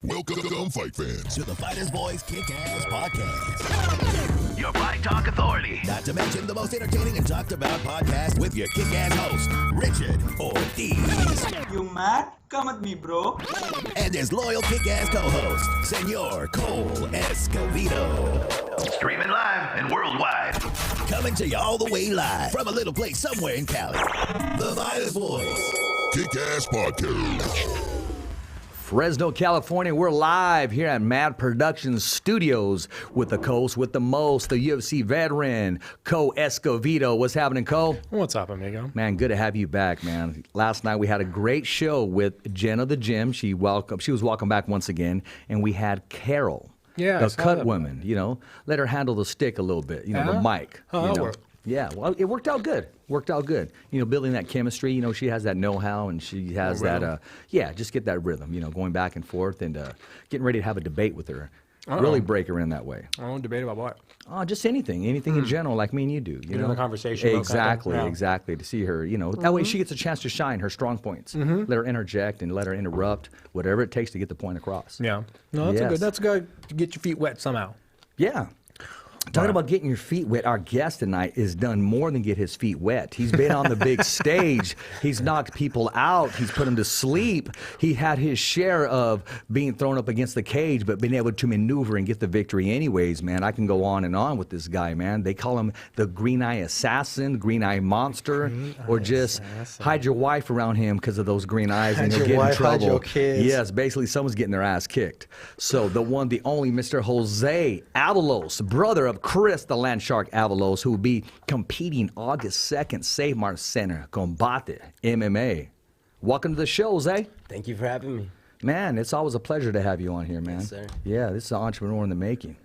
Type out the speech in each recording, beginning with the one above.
Welcome, fight fans, to the Fighters Boys Kick-Ass Podcast. Your Fight Talk Authority. Not to mention the most entertaining and talked about podcast with your kick-ass host, Richard Ortiz. You mad? Come at me, bro. And his loyal kick-ass co-host, Senor Cole Escovedo. Streaming live and worldwide. Coming to you all the way live from a little place somewhere in Cali. The Fighters Boys Kick-Ass Podcast. Fresno, California. We're live here at Mad Productions Studios with the coast, with the most, the UFC veteran, Cole Escovedo. What's happening, Cole? What's up, amigo? Man, good to have you back, man. Last night we had a great show with Jen of the Gym. She was welcome back once again, and we had Carol, the cut woman. You know, let her handle the stick a little bit. You know, the mic. Oh, that worked. Yeah, well, it worked out good. You know, building that chemistry. You know, she has that know-how, and she has that. Just get that rhythm. You know, going back and forth, and getting ready to have a debate with her. Really break her in that way. Oh, debate about what? Oh, just anything in general, like me and you do. You know, the conversation. Exactly. To see her. You know, that way she gets a chance to shine her strong points. Let her interject and let her interrupt, whatever it takes to get the point across. Yeah. No, that's good to get your feet wet somehow. Yeah. Talking about getting your feet wet, our guest tonight has done more than get his feet wet. He's been on the big stage. He's knocked people out. He's put them to sleep. He had his share of being thrown up against the cage, but being able to maneuver and get the victory anyways, man. I can go on and on with this guy, man. They call him the Green Eye Assassin, Green Eye Monster, hide your wife around him because of those green eyes and you'll get in trouble. Hide your kids. Yes, basically someone's getting their ass kicked. So the one, the only Mr. Jose Avalos, brother of Chris the Land Shark Avalos, who will be competing August 2nd, Save Mart Center, Combate MMA. Welcome to the show, Jose. Thank you for having me. Man, it's always a pleasure to have you on here, man. Yes, sir. Yeah, this is an entrepreneur in the making.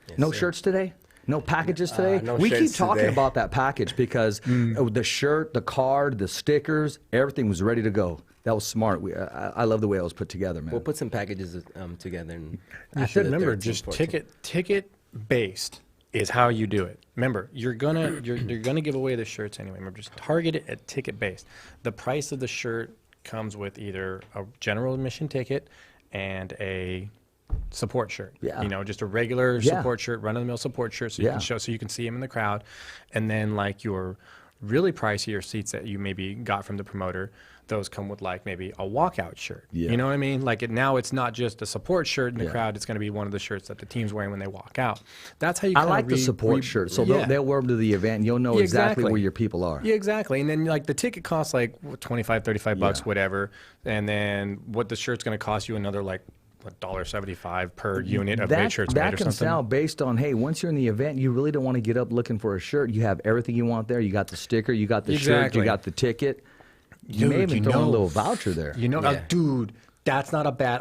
Yes, no sir. shirts today? No packages today? No we keep shirts talking today. about that package because the shirt, the card, the stickers, everything was ready to go. That was smart. I love the way it was put together, man. We'll put some packages together. And You should remember, just ticket based is how you do it. Remember, you're gonna give away the shirts anyway. Remember, just target it at ticket based. The price of the shirt comes with either a general admission ticket and a support shirt. Yeah. You know, just a regular support shirt, run-of-the-mill support shirt, so you can show, so you can see him in the crowd, and then like your really pricier seats that you maybe got from the promoter, those come with like maybe a walkout shirt. Yeah. You know what I mean? Like now it's not just a support shirt in the crowd, it's going to be one of the shirts that the team's wearing when they walk out. That's how you I like the support shirt. So they'll wear them to the event and you'll know exactly where your people are. Yeah, exactly. And then like the ticket costs like 25, 35 bucks, whatever. And then what the shirt's going to cost you another like $1.75 per unit of made shirts made or That can something. sound based on, hey, once you're in the event, you really don't want to get up looking for a shirt. You have everything you want there. You got the sticker, you got the shirt, you got the ticket. You may even throw in a little voucher there. You know, dude, that's not a bad,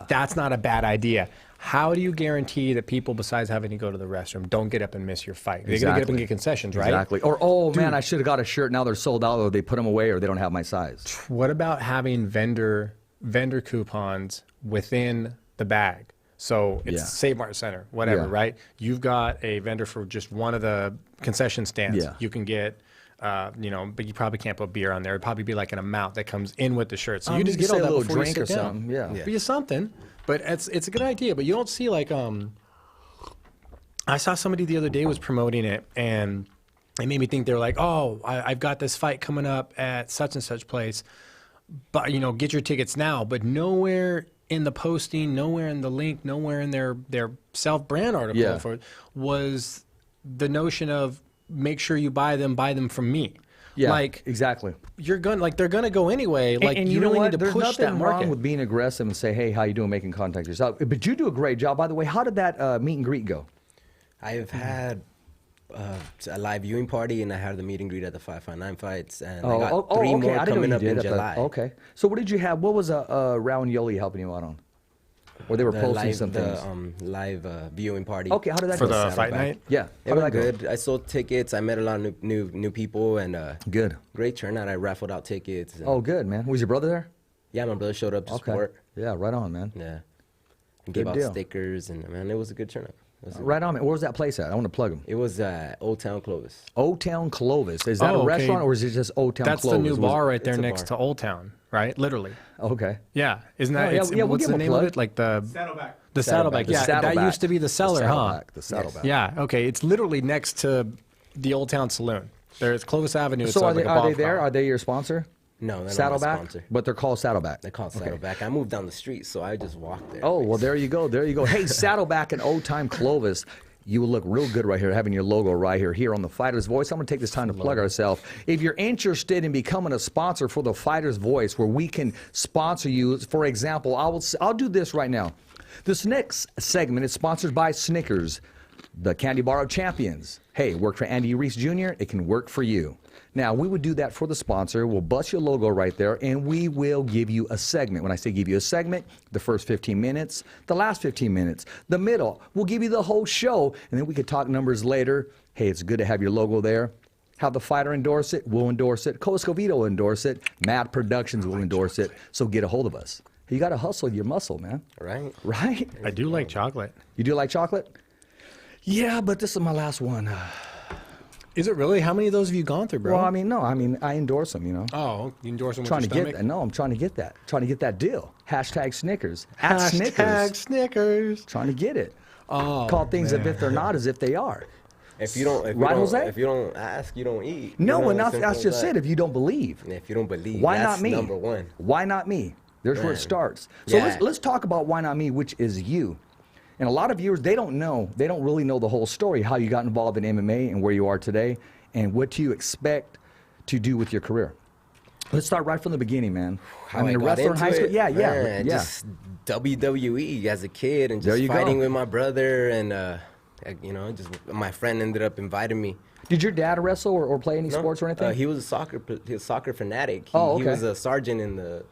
that's not a bad idea. How do you guarantee that people, besides having to go to the restroom, don't get up and miss your fight? They're going to get up and get concessions, right? Exactly. Or, man, I should have got a shirt. Now they're sold out, or they put them away, or they don't have my size. What about having vendor coupons within the bag? So it's Save Mart Center, whatever, right? You've got a vendor for just one of the concession stands. You can get, but you probably can't put beer on there. It'd probably be like an amount that comes in with the shirt. So you just get all that a little before drink you or sit down. something. Yeah. Be something. But it's a good idea. But you don't see like I saw somebody the other day was promoting it, and it made me think they're like, oh, I've got this fight coming up at such and such place, but get your tickets now. But nowhere in the posting, nowhere in the link, nowhere in their self-brand article for it was the notion of make sure you buy them from me. Yeah, like exactly. They're gonna go anyway. Like and you know really what? need to There's push that nothing market. wrong with being aggressive and say, hey, how you doing, making contact yourself. But you do a great job. By the way, how did that meet and greet go? I've had a live viewing party, and I had the meet and greet at the 559 fights, and I got three more I didn't know coming you up did in at the- July. Okay. So what did you have? What was Rowan Yoli helping you out on? Or they were posting some things? The live viewing party. Okay, how did that For go? the fight night? Yeah. It How did went that go? good. I sold tickets. I met a lot of new people, and Good. great turnout. I raffled out tickets. Oh, good, man. Was your brother there? Yeah, my brother showed up to support. Yeah, right on, man. Yeah. And gave Good out deal. stickers, and man, it was a good turnout. Right on, man. Where was that place at? I want to plug them. It was Old Town Clovis. Old Town Clovis. Is that Oh, a okay. restaurant or is it just Old Town That's Clovis? the new Was bar it- right there it's a next bar. to Old Town, right? Literally. Okay. Yeah. Isn't that? Oh, yeah, it's, yeah, we'll what's give the him a name plug. of it? Like the Saddleback. The Saddleback. The Yeah, that Saddleback. used to be the cellar, huh? The Saddleback. Yeah. Okay. It's literally next to the Old Town Saloon. There's Clovis Avenue. So it's are like they a are they golf there? cart. Are they your sponsor? No, they're not my Saddleback? sponsor. But they're called Saddleback. They're called Saddleback. I moved down the street, so I just walked there. Oh, well, there you go. There you go. Hey, Saddleback and Old Time Clovis. You will look real good right here, having your logo right here on the Fighter's Voice. I'm going to take this time to plug ourselves. If you're interested in becoming a sponsor for the Fighter's Voice, where we can sponsor you, for example, I'll do this right now. This next segment is sponsored by Snickers, the candy bar of champions. Hey, work for Andy Reese Jr., it can work for you. Now, we would do that for the sponsor. We'll bust your logo right there, and we will give you a segment. When I say give you a segment, the first 15 minutes, the last 15 minutes, the middle. We'll give you the whole show, and then we could talk numbers later. Hey, it's good to have your logo there. Have the Fighter endorse it. We'll endorse it. Coscovito will endorse it. Mad Productions will endorse it. So get a hold of us. You got to hustle your muscle, man. Right? Right? I do like chocolate. You do like chocolate? Yeah, but this is my last one. Is it really? How many of those have you gone through, bro? Well, I mean, no. I mean, I endorse them, you know. Oh, you endorse them with Trying to your get stomach? that. No, I'm trying to get that. Trying to get that deal. Hashtag Snickers. At Hashtag Snickers. Snickers. Trying to get it. Oh, Call things man. as if they're not as if they are. If you don't, Right, Jose? if you don't ask, you don't eat. No, You know, and that's simple just as that. it. If you don't believe. And if you don't believe, Why that's not me? number one. Why not me? There's where it Man. starts. So Yeah. let's talk about why not me, which is you. And a lot of viewers, they don't really know the whole story, how you got involved in MMA and where you are today, and what do you expect to do with your career. Let's start right from the beginning, man. How I mean, a got wrestler in into high school. it? Yeah, Man, yeah. Just WWE as a kid and There just you go. fighting with my brother and just my friend ended up inviting me. Did your dad wrestle or play any sports or anything? He was a soccer fanatic. Oh, He okay. was a sergeant in the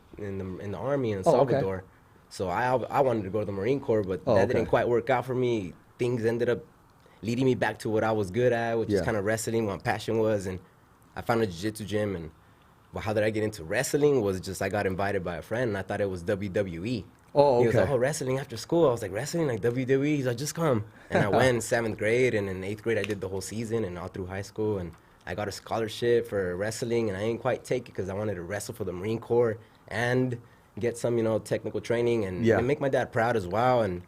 army in Oh, okay. Salvador. So I wanted to go to the Marine Corps, but Oh, that okay. didn't quite work out for me. Things ended up leading me back to what I was good at, which Yeah. is kind of wrestling, what my passion was, and I found a jiu-jitsu gym. And well, how did I get into wrestling? Was just I got invited by a friend, and I thought it was WWE. Oh, He was like, okay. "Oh, wrestling after school." I was like, "Wrestling like WWE?" He's like, "Just come." And I went in 7th grade, and in 8th grade I did the whole season, and all through high school, and I got a scholarship for wrestling, and I didn't quite take it because I wanted to wrestle for the Marine Corps and get some, technical training and, Yeah. and make my dad proud as well. And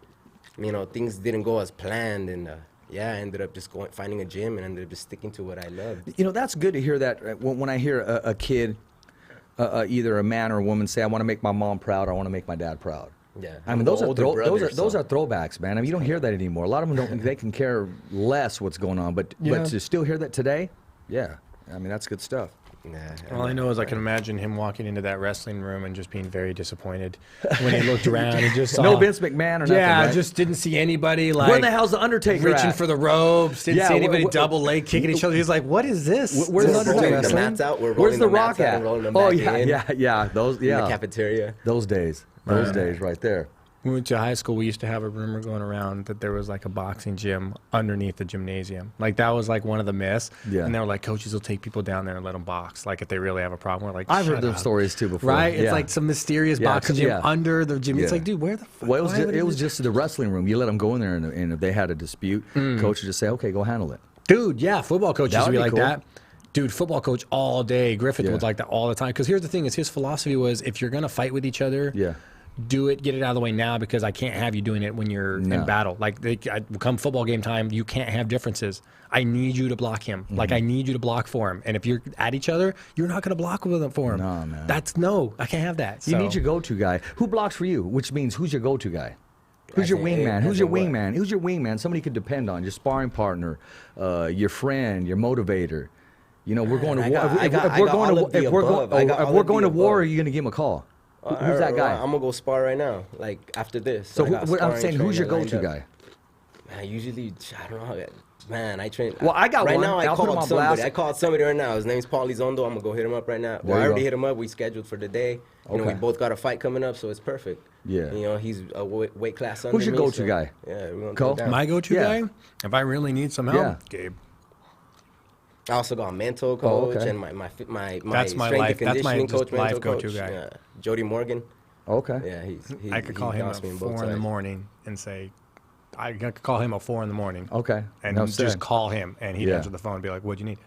things didn't go as planned, and I ended up just finding a gym and ended up just sticking to what I loved. That's good to hear that when I hear a kid, either a man or a woman say, I want to make my mom proud, I want to make my dad proud. Yeah. I mean, I'm those the are, older brother, those are so- throwbacks, man. I mean, you don't hear that anymore. A lot of them don't, they can care less what's going on, but Yeah. to still hear that today, yeah. I mean, that's good stuff. Nah, All I know is I can imagine him walking into that wrestling room and just being very disappointed when he looked around and just saw, No Vince McMahon or nothing, yeah, right? just didn't see anybody like Where the hell's the Undertaker reaching at? for the ropes. Didn't Yeah, see anybody wh- wh- double leg kicking each other. He's like, what is this? Where's This the is Undertaker? rolling the wrestling? mats out. We're Where's rolling the the mats Rock out at? and rolling them Oh, back yeah, in. yeah. Those, In the yeah. cafeteria. Those days. Those days right there. When we went to high school, we used to have a rumor going around that there was like a boxing gym underneath the gymnasium. Like that was like one of the myths. Yeah. And they were like, coaches will take people down there and let them box. Like if they really have a problem. We're like, I've heard "Shut those up." stories too before. Right? It's Yeah. like some mysterious Yeah, boxing gym yeah. under the gym. It's Yeah. like, dude, where the fuck? Well, why would it was just the wrestling room. You let them go in there, and if they had a dispute, coach would just say, okay, go handle it. Dude, yeah, football coach That used to would be be like cool. that. Dude, football coach all day. Griffith Yeah. was like that all the time. Because here's the thing: is his philosophy was if you're gonna fight with each other, Yeah. do it, get it out of the way now because I can't have you doing it when you're No. in battle. Like come football game time, you can't have differences. I need you to block him. Like I need you to block for him. And if you're at each other, you're not gonna block with him for him. No, man. I can't have that. You So- need your go-to guy. Who blocks for you? Which means who's your go-to guy? Who's As your in- wingman? as Who's your in what? wingman? Who's your wingman? Somebody you could depend on. Your sparring partner, your friend, your motivator. We're going to I war. got- I If got we're all going of to the if we're above. going I got if all we're of going to the war, above. are you going to give him a call? Who's that guy? I'm gonna go spar right now. Like after this. So I got a I'm sparring saying, who's your trainer go-to lined up. guy? Man, I don't know. Man, I train. Well, I got right one. now. I I'll put him called on somebody. blast. I called somebody right now. His name's Paul Elizondo. I'm gonna go hit him up right now. There Well, I you already go. hit him up. We scheduled for today. We Okay. both got a fight coming up, so it's perfect. Yeah. He's a weight class under Who's your me, go-to so, guy? Yeah, we're gonna Cole? go down. My go-to Yeah. guy, if I really need some help, Yeah. Gabe. I also got a mental Oh, coach okay. and my That's my strength life- and that's my conditioning just coach, life mental go-to coach. guy. Yeah. Jody Morgan. Okay. Yeah, I could call him got at me in 4 both in the sides. morning and say, I could call him at 4 in the morning. Okay. And No, just sir. call him, and he'd Yeah. answer the phone and be like, "What'd you need?"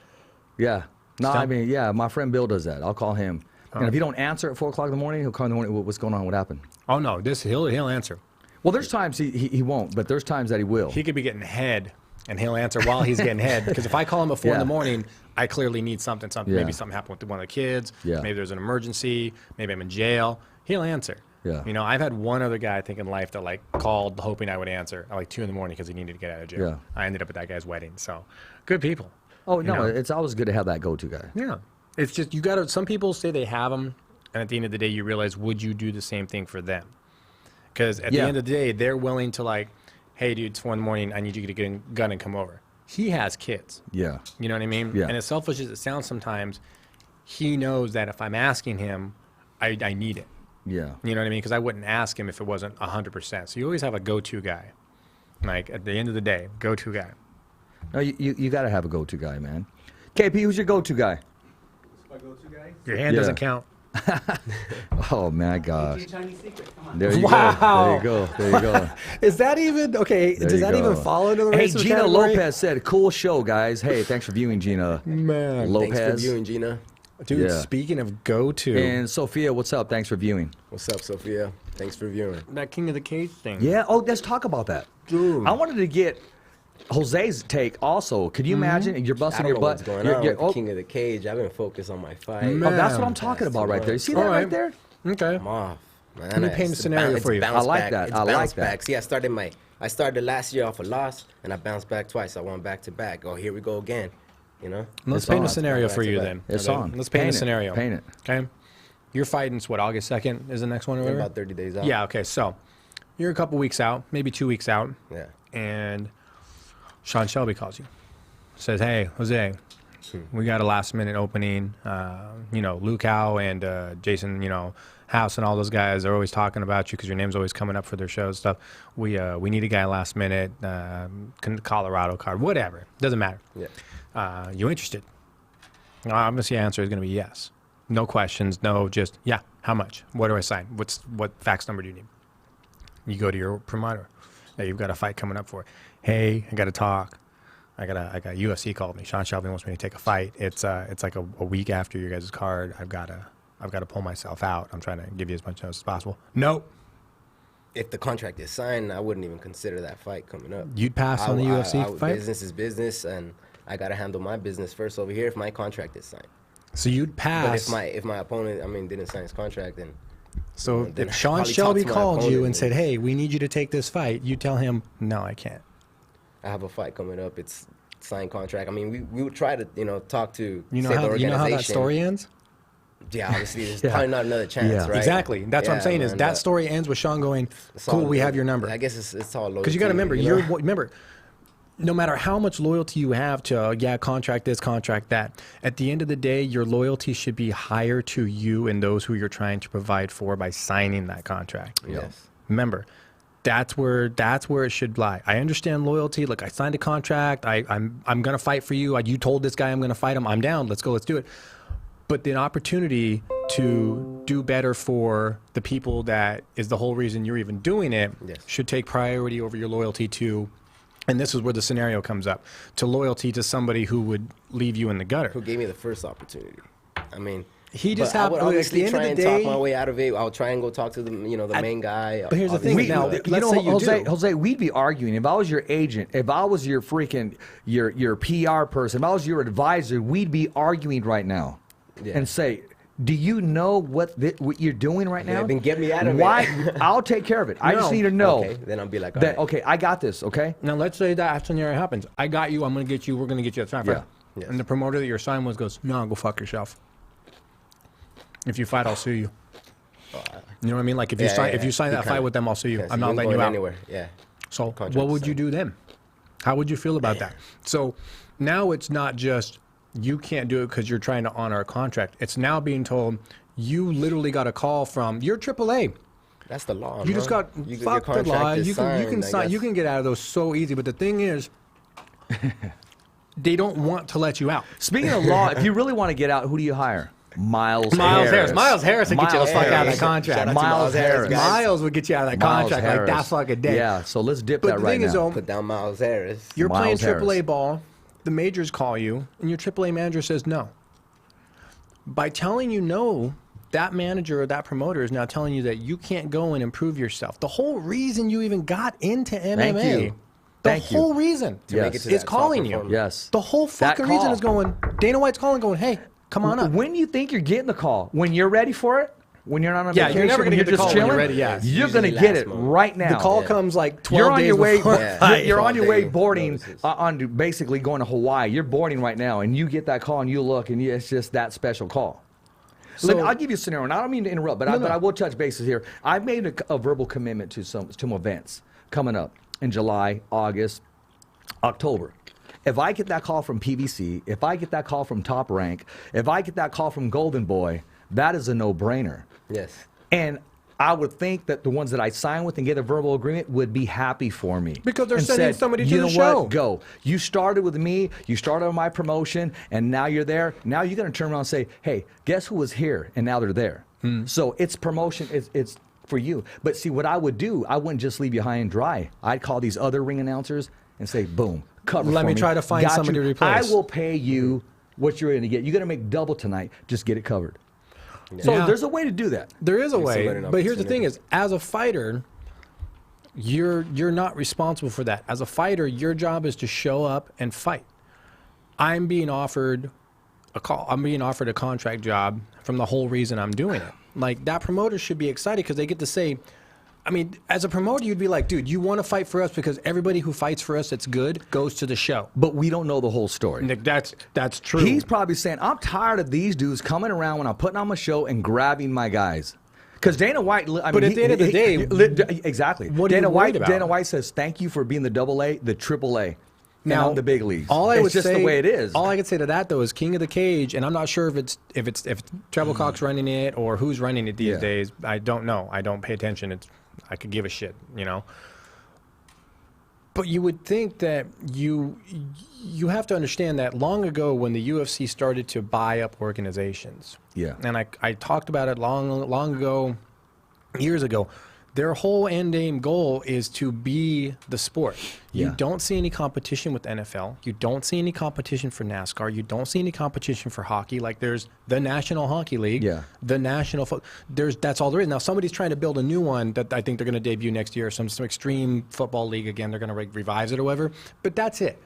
Yeah. No, Stop. I mean, yeah, my friend Bill does that. I'll call him. And if you don't answer at 4 o'clock in the morning, he'll call in the morning. What's going on? What happened? Oh no, he'll answer. Well, there's times he won't, but there's times that he will. He could be getting head, and he'll answer while he's getting head. Because if I call him at 4 in Yeah. the morning, I clearly need something. Yeah. Maybe something happened with one of the kids. Yeah. Maybe there's an emergency. Maybe I'm in jail. He'll answer. Yeah. You know, I've had one other guy, I think, in life that like called hoping I would answer at like 2 in the morning because he needed to get out of jail. Yeah. I ended up at that guy's wedding. So, good people. Oh, You no, know? it's always good to have that go-to guy. Yeah. It's just, you got to, some people say they have them, and at the end of the day, you realize, would you do the same thing for them? Because at the Yeah. end of the day, they're willing to like, hey, dude, it's 4 in the morning. I need you to get a gun and come over. He has kids. Yeah. You know what I mean? Yeah. And as selfish as it sounds sometimes, he knows that if I'm asking him, I need it. Yeah. You know what I mean? Because I wouldn't ask him if it wasn't 100%. So you always have a go-to guy. Like, at the end of the day, go-to guy. No, you got to have a go-to guy, man. KP, who's your go-to guy? Your hand Yeah. doesn't count. Oh, my gosh. Chinese secret. Come on. There you Wow. go. There you go. Is that even, okay, There does you that go. even fall into the Hey, racist Gina category? Lopez said, cool show, guys. Hey, thanks for viewing, Gina Man. Lopez. Thanks for viewing, Gina. Dude, Yeah. speaking of go-to, And Sophia, what's up? Thanks for viewing. What's up, Sophia? Thanks for viewing. that King of the Cage thing. Yeah. Oh, let's talk about that. I wanted to get Jose's take also. Could you imagine? You're I busting don't your know butt. what's going You're- on you're- with oh, King of the Cage. I've been focused on my fight. oh, that's what Man. I'm talking That's about the right one. there. You see All that right right. there? Okay. I'm off. Man, Let me paint a it's scenario it's for you. bounce I like back. that. It's I like bounce that. back. See, I started last year off a loss, and I bounced back twice. I went back to back. Oh, here we go again. You know? Let's It's paint a on. scenario for you Back to then. back. It's Okay, on. Let's paint Paint a it. scenario. Paint it. Okay. You're fighting, what, August 2nd is the next one or In whatever? about 30 days out. Yeah, okay. So you're a couple weeks out, maybe 2 weeks out, Yeah. and Sean Shelby calls you. Says, hey, Jose, we got a last minute opening. You know, Luke Howe and Jason, you know, House and all those guys are always talking about you because your name's always coming up for their shows and stuff. We need a guy last minute, Colorado card, whatever. Doesn't matter. Yeah. You interested? Obviously, the answer is going to be yes. No questions. No, just yeah. How much? What do I sign? What fax number do you need? You go to your promoter. Hey, you've got a fight coming up for. Hey, I got to talk. I got UFC called me. Sean Shelby wants me to take a fight. It's like a week after your guys' card. I've got to pull myself out. I'm trying to give you as much notice as possible. Nope. If the contract is signed, I wouldn't even consider that fight coming up. You'd pass on the UFC fight? Business is business, and I got to handle my business first over here if my contract is signed. So you'd But pass. if my opponent, didn't sign his contract, then So then if I'd Sean probably Shelby talk to my called you opponent and said, "Hey, we need you to take this fight," you tell him, "No, I can't." I have a fight coming up. It's signed contract. I mean, we would try to talk to You know say how the you know how that organization. story ends? Yeah, obviously there's Yeah. probably not another chance, Yeah. right? Exactly. That's what I'm Yeah, saying is man, that but story ends with Sean going, it's "Cool, all we lo- have your number." I guess it's all loyalty. Because you got to remember, you know? remember, no matter how much loyalty you have to contract this, contract that, at the end of the day, your loyalty should be higher to you and those who you're trying to provide for by signing that contract. Yes. Remember, that's where it should lie. I understand loyalty. Look, I signed a contract. I'm gonna fight for you. You told this guy I'm gonna fight him. I'm down. Let's go. Let's do it. But the opportunity to do better for the people that is the whole reason you're even doing it Yes. should take priority over your loyalty to. And this is where the scenario comes up, to loyalty to somebody who would leave you in the gutter. Who gave me the first opportunity? I mean, He just but I have- would at the obviously end of try the and day- talk my way out of it. I'll try and go talk to the main guy. But here's the thing, obviously, now, but- let's say you do. Jose, we'd be arguing. If I was your agent, if I was your freaking your PR person, if I was your advisor, we'd be arguing right now, Yeah. and say, "Do you know what you're doing right now? Yeah, then get me out of it." Why? I'll take care of it. I just No. need to know Okay, then I'll be like, all that. right. Okay, I got this. Okay. Now let's say that scenario happens. I got you. I'm going to get you. We're going to get you. That's not fair. Yeah. Yes. And the promoter that you're signed with goes, "No, go fuck yourself. If you fight, I'll sue you." You know what I mean? Like if you Yeah, sign yeah, if you sign yeah. that fight with them, I'll sue you. Yes, I'm not ain't letting you going out. anywhere. Yeah. So Contract what would is you signed. do then? How would you feel about that? So now it's not just you can't do it because you're trying to honor a contract. It's now being told you literally got a call from your AAA. That's the law. You just got your fuck the contract law. is You can signed, I sign. You guess. can get out of those so easy. But the thing is, they don't want to let you out. Speaking of law, if you really want to get out, who do you hire? Miles Harris. Miles Harris would get you the fuck out of that Shout out contract. to Miles Harris. guys. Miles would get you out of that Miles contract like that Harris. fucking day. Yeah, so let's dip But that the right thing now. is, though, Put down Miles Harris. you're Miles playing AAA Harris. ball, the majors call you, and your AAA manager says no. By telling you no, that manager or that promoter is now telling you that you can't go and improve yourself. The whole reason you even got into MMA, Thank you. the Thank you. whole reason Yes. make it to is that calling top you. performance. Yes. The whole That fucking reason call. is going, Dana White's calling, going, hey, come on up. When you think you're getting the call, when you're ready for it, when you're not on Yeah, vacation, you're never when gonna you're get the just call when chilling, you're ready, yeah. you're Usually going to get last it month. right now. The call comes like 12 You're on days your way. before. Yeah. You're on your way 12 boarding notices. on to basically going to Hawaii. You're boarding right now, and you get that call, and you look, and it's just that special call. So- I'll give you a scenario, and I don't mean to interrupt, but I will touch bases here. I've made a verbal commitment to some events coming up in July, August, October. If I get that call from PBC, if I get that call from Top Rank, if I get that call from Golden Boy, that is a no-brainer. Yes. And I would think that the ones that I sign with and get a verbal agreement would be happy for me. Because they're and sending said, somebody to you the know show." What? Go. You started with me. You started on my promotion, and now you're there. Now you're going to turn around and say, hey, guess who was here? And now they're there. So it's promotion. It's for you. But see, what I would do, I wouldn't just leave you high and dry. I'd call these other ring announcers and say, boom, cover Let for me try to find Got somebody you. to replace. I will pay you what you're going to get. You're going to make double tonight. Just get it covered. So Yeah. there's a way to do that. There is a way, learning but here's the thing: opportunity. is as a fighter, you're not responsible for that. As a fighter, your job is to show up and fight. I'm being offered a call. I'm being offered a contract job from the whole reason I'm doing it. Like that promoter should be excited because they get to say. I mean, as a promoter, you'd be like, dude, you want to fight for us because everybody who fights for us that's good goes to the show. But we don't know the whole story. Nick, that's true. He's probably saying, I'm tired of these dudes coming around when I'm putting on my show and grabbing my guys. Because Dana White, I But mean, at the end of the day, exactly. what are you Dana worried White, about? Dana White says, thank you for being the double A, the triple A. Now, Now the big leagues. All I it's would just say, the way it is. All I could say to that though is King of the Cage, and I'm not sure if it's Treble Cox running it or who's running it these Yeah. days. I don't know. I don't pay attention. I could give a shit, you know. But you would think that you have to understand that long ago when the UFC started to buy up organizations. Yeah. And I talked about it long ago, years ago. Their whole end game goal is to be the sport. You Yeah. don't see any competition with NFL. You don't see any competition for NASCAR. You don't see any competition for hockey. Like there's the National Hockey League, Yeah. the National. That's all there is. Now somebody's trying to build a new one that I think they're going to debut next year. Some extreme football league again. They're going to revise it or whatever. But that's it.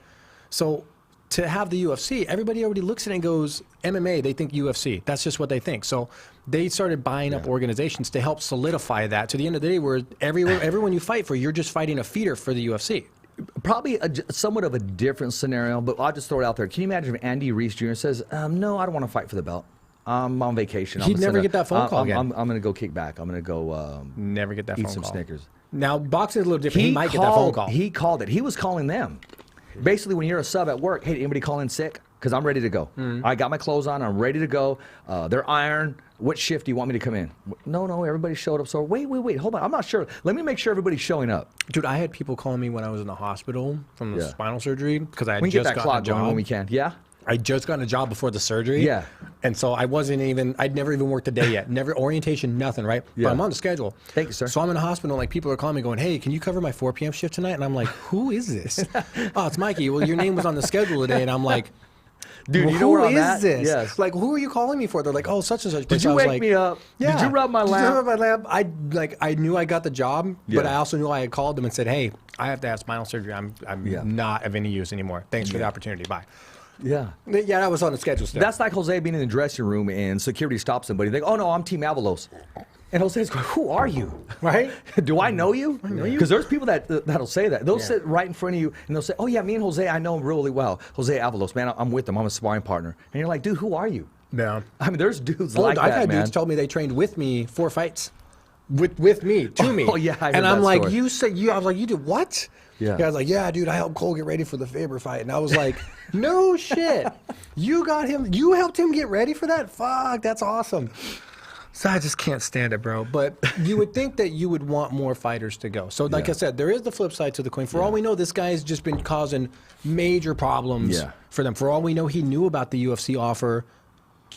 So to have the UFC, everybody already looks at it and goes MMA. They think UFC. That's just what they think. So they started buying up organizations to help solidify that to the end of the day, where everyone you fight for, you're just fighting a feeder for the UFC. Probably somewhat of a different scenario, but I'll just throw it out there. Can you imagine if Andy Reese Jr. says, no, I don't want to fight for the belt. I'm on vacation. He'd I'm never gonna- get that phone call again. I'm going to go kick back. I'm going to go Never get that eat phone some call. Snickers. Now boxing is a little different. He might get that phone call. He called it. He was calling them. Basically, when you're a sub at work, hey, anybody call in sick? Because I'm ready to go. I got my clothes on. I'm ready to go. They're iron. What shift do you want me to come in? No, everybody showed up. So wait, hold on. I'm not sure. Let me make sure everybody's showing up. Dude, I had people calling me when I was in the hospital from the Yeah. spinal surgery because I had We can get just that gotten a clock going job. when we can. Yeah? I just gotten a job before the surgery. Yeah. And so I'd never even worked a day yet. Never orientation, nothing, right? Yeah. But I'm on the schedule. Thank you, sir. So I'm in the hospital, like people are calling me going, hey, can you cover my 4 p.m. shift tonight? And I'm like, who is this? Oh, it's Mikey. Well, your name was on the schedule today. And I'm like, Dude, well, you know where who I'm is at? this? Yes. Like, who are you calling me for? They're like, oh, such and such. Did So you I was wake like, me up? Yeah. Did you rub my Did you lap? rub my lap? I knew I got the job, but Yeah. I also knew I had called them and said, hey, I have to have spinal surgery. I'm Yeah. not of any use anymore. Thanks for the opportunity. Bye. Yeah. Yeah, that was on the schedule still. That's like Jose being in the dressing room and security stops somebody. They go, oh, no, I'm Team Avalos. And Jose's going, who are you? right? Do I know you? I know you. Because there's people that'll say that. They'll sit right in front of you and they'll say, oh, yeah, me and Jose, I know him really well. Jose Avalos, man, I'm with him. I'm a sparring partner. And you're like, dude, who are you? Yeah. I mean, there's dudes Oh, like I've that, had man. dudes tell me they trained with me 4 fights. With me, to me. Oh, yeah, I heard and I'm that like, story. you said I was like, you did what? Yeah. I was like, yeah, dude, I helped Cole get ready for the Faber fight. And I was like, no shit. You helped him get ready for that? Fuck, that's awesome. So I just can't stand it, bro. But you would think that you would want more fighters to go. So like I said, there is the flip side to the coin. For all we know, this guy's just been causing major problems Yeah. for them. For all we know, he knew about the UFC offer,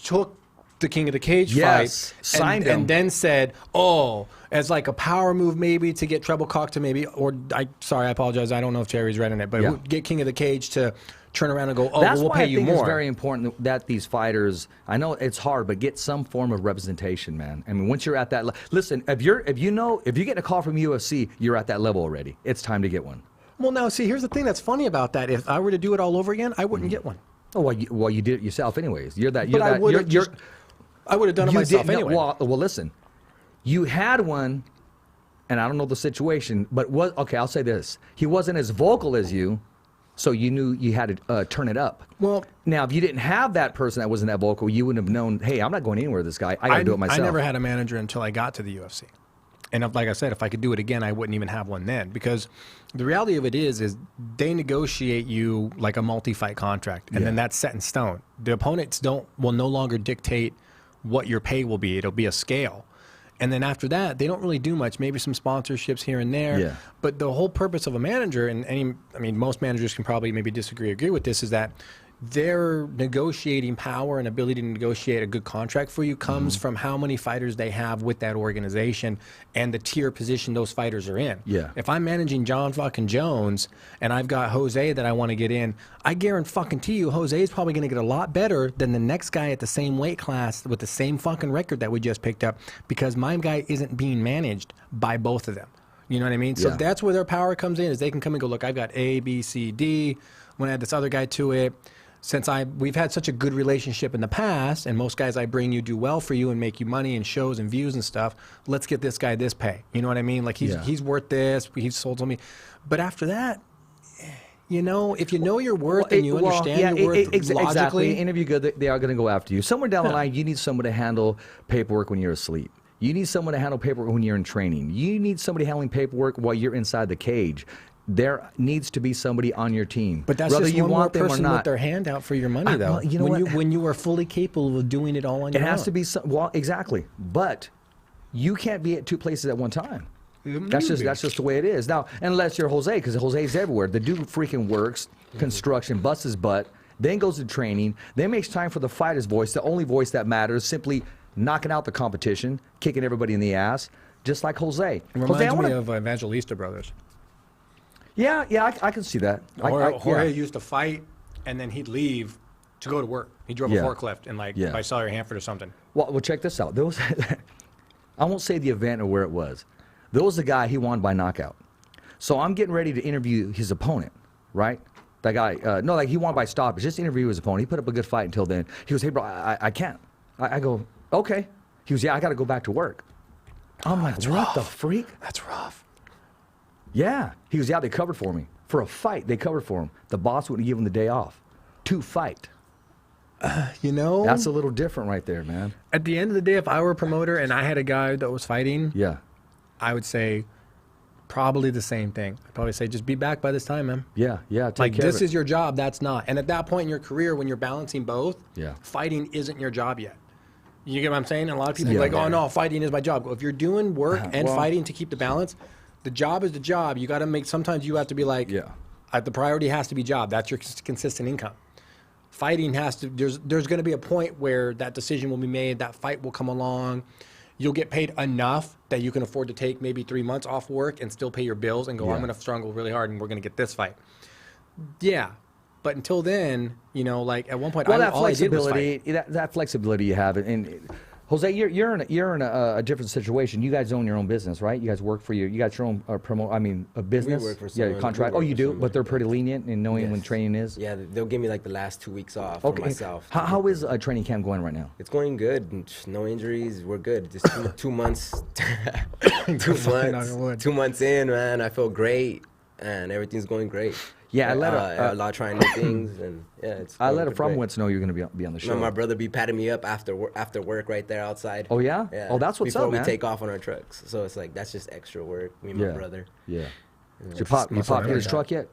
took the King of the Cage Yes, fight, signed him. and then said, "Oh, as like a power move, maybe to get Treble Cock to maybe, or I apologize, I don't know if Jerry's read in it, but Yeah. get King of the Cage to turn around and go, oh, That's well, we'll why pay I you think more." it's very important that these fighters. I know it's hard, but get some form of representation, man. I mean, once you're at that, listen. If you get a call from UFC, you're at that level already. It's time to get one. Well, now see, here's the thing that's funny about that. If I were to do it all over again, I wouldn't get one. Oh, well, you did it yourself, anyways. You're that. But You're I that. would You're, have you're, I would have done it you myself didn't- anyway. Well, listen. You had one, and I don't know the situation, but okay? I'll say this: he wasn't as vocal as you, so you knew you had to turn it up. Well, now if you didn't have that person that wasn't that vocal, you wouldn't have known. Hey, I'm not going anywhere with this guy. I got to do it myself. I never had a manager until I got to the UFC. And like I said, if I could do it again, I wouldn't even have one then. Because the reality of it is they negotiate you like a multi-fight contract, and then that's set in stone. The opponents will no longer dictate what your pay will be. It'll be a scale. And then after that, they don't really do much. Maybe some sponsorships here and there. Yeah. But the whole purpose of a manager, and most managers can probably maybe disagree or agree with this, is that their negotiating power and ability to negotiate a good contract for you comes from how many fighters they have with that organization and the tier position those fighters are in. Yeah. If I'm managing John fucking Jones and I've got Jose that I want to get in, I guarantee you Jose is probably going to get a lot better than the next guy at the same weight class with the same fucking record that we just picked up, because my guy isn't being managed by both of them. You know what I mean? So Yeah. that's where their power comes in, is they can come and go, look, I've got A, B, C, D. When I add this other guy to it, since we've had such a good relationship in the past, and most guys I bring you do well for you and make you money and shows and views and stuff, let's get this guy this pay. You know what I mean? Like he's worth this. He's sold to me. But after that, you know, if you know your worth and you understand your worth exactly. logically, Interview good, they are going to go after you. Somewhere down the line, you need someone to handle paperwork when you're asleep. You need someone to handle paperwork when you're in training. You need somebody handling paperwork while you're inside the cage. There needs to be somebody on your team. But that's whether just you one more want them or person not. with their hand out for your money, though. well, you know when you are fully capable of doing it all on your own. It has to be exactly. But you can't be at two places at one time. That's just the way it is. Now, unless you're Jose, because Jose's everywhere. The dude freaking works construction, busts his butt, then goes to training, then makes time for the fighter's voice, the only voice that matters, simply knocking out the competition, kicking everybody in the ass, just like Jose. It reminds Jose, me of Evangelista Brothers. Yeah, I can see that. Jorge used to fight, and then he'd leave to go to work. He drove Yeah. a forklift in by Sawyer Hanford or something. Well, check this out. There was, I won't say the event or where it was. There was a guy, he won by knockout. So I'm getting ready to interview his opponent, right? That guy, he won by stoppage. Just interview his opponent. He put up a good fight until then. He goes, hey, bro, I can't. I go, okay. He goes, yeah, I got to go back to work. I'm like, what the freak? That's rough. Yeah. He goes, yeah, they covered for me. For a fight, they covered for him. The boss wouldn't give him the day off to fight. You know, That's a little different right there, man. at the end of the day, if I were a promoter and I had a guy that was fighting, Yeah. I would say probably the same thing. I'd probably say, just be back by this time, man. Yeah, take Like, care this of it. is your job, that's not. And at that point in your career, when you're balancing both, Yeah. fighting isn't your job yet. You get what I'm saying? And a lot of people are Yeah. like, oh, no, fighting is my job. If you're doing work and Well- fighting to keep the balance, the job is the job. You got to sometimes you have to be like, Yeah. the priority has to be job. That's your consistent income. Fighting has to, there's going to be a point where that decision will be made, that fight will come along. You'll get paid enough that you can afford to take maybe 3 months off work and still pay your bills and go, Yeah. I'm going to struggle really hard and we're going to get this fight. Yeah. But until then, like at one point, Well, that all I did was flexibility, fight. that flexibility you have, and Jose, you're in a different situation. You guys own your own business, right? You guys work for you got your own a business. work for yeah, someone- contract. we Oh, work you for do, someone. but they're pretty lenient in knowing when Yes. training is. Yeah, they'll give me like the last 2 weeks off for Okay. myself. How is training camp going right now? It's going good. No injuries. We're good. Just 2 months. 2 Fucking knock months. on wood. 2 months in, man. I feel great, and everything's going great. Yeah, I let a lot trying new things, and yeah, it's. I going let a good, from great. Wentz know you're going to be on the show. No, my brother be patting me up after work right there outside. Oh, yeah? Yeah. Oh, that's what's Before up, we man. take off on our trucks, so it's like that's just extra work. Me and my brother. Yeah. Did you pop his truck yet?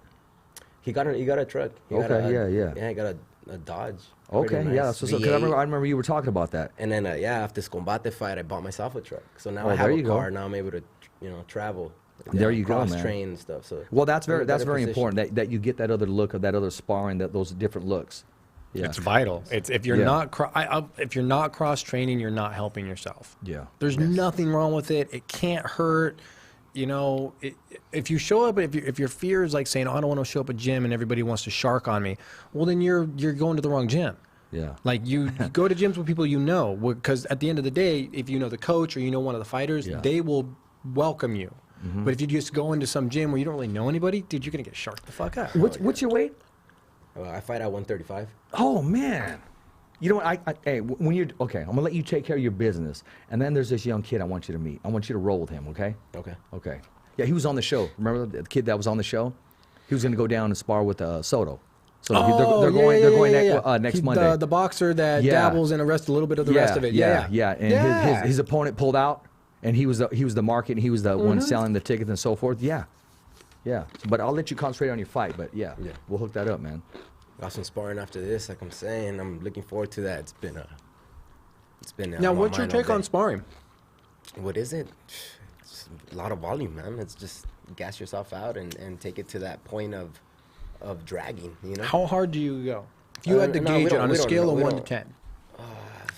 He got a truck. He got Okay, a, yeah. Yeah, he got a Dodge. Okay, Pretty yeah. nice So, 'cause V8. I remember you were talking about that. And then after this Combate fight, I bought myself a truck. So now Oh, I have there a you go. car. Now I'm able to travel. There you go, cross man. train and stuff. So Well, that's I'm in very a better very position. important that you get that other look of that other sparring, those different looks. Yeah. It's vital. It's if you're Yeah. not if you're not cross training, you're not helping yourself. Yeah. There's nothing wrong with it. It can't hurt. You know, if you show up, if your fear is like saying, oh, I don't want to show up at gym and everybody wants to shark on me, well, then you're going to the wrong gym. Yeah. Like you go to gyms with people you know, because at the end of the day, if you know the coach or you know one of the fighters, Yeah. they will welcome you. But if you just go into some gym where you don't really know anybody, dude, you're gonna get sharked the fuck out. What's your weight? I fight at 135. Oh man. You know what? Hey, when you're okay, I'm gonna let you take care of your business, and then there's this young kid I want you to meet. I want you to roll with him, okay? Okay. Okay. Yeah, he was on the show. Remember the kid that was on the show? He was gonna go down and spar with Soto. So they're going next Monday. The boxer that Yeah. dabbles in a little bit of the rest of it. Yeah. And his opponent pulled out, and he was the market, and he was the one selling the tickets and so forth. Yeah. But I'll let you concentrate on your fight. But yeah, we'll hook that up, man. Got some sparring after this, like I'm saying. I'm looking forward to that. It's been Now, on my what's your mind all take on day. sparring? What is it? It's a lot of volume, man. It's just gas yourself out and take it to that point of dragging, you know? How hard do you go? If you had to no, we gauge it don't- on a we don't scale know. of We 1 to don't- 10. I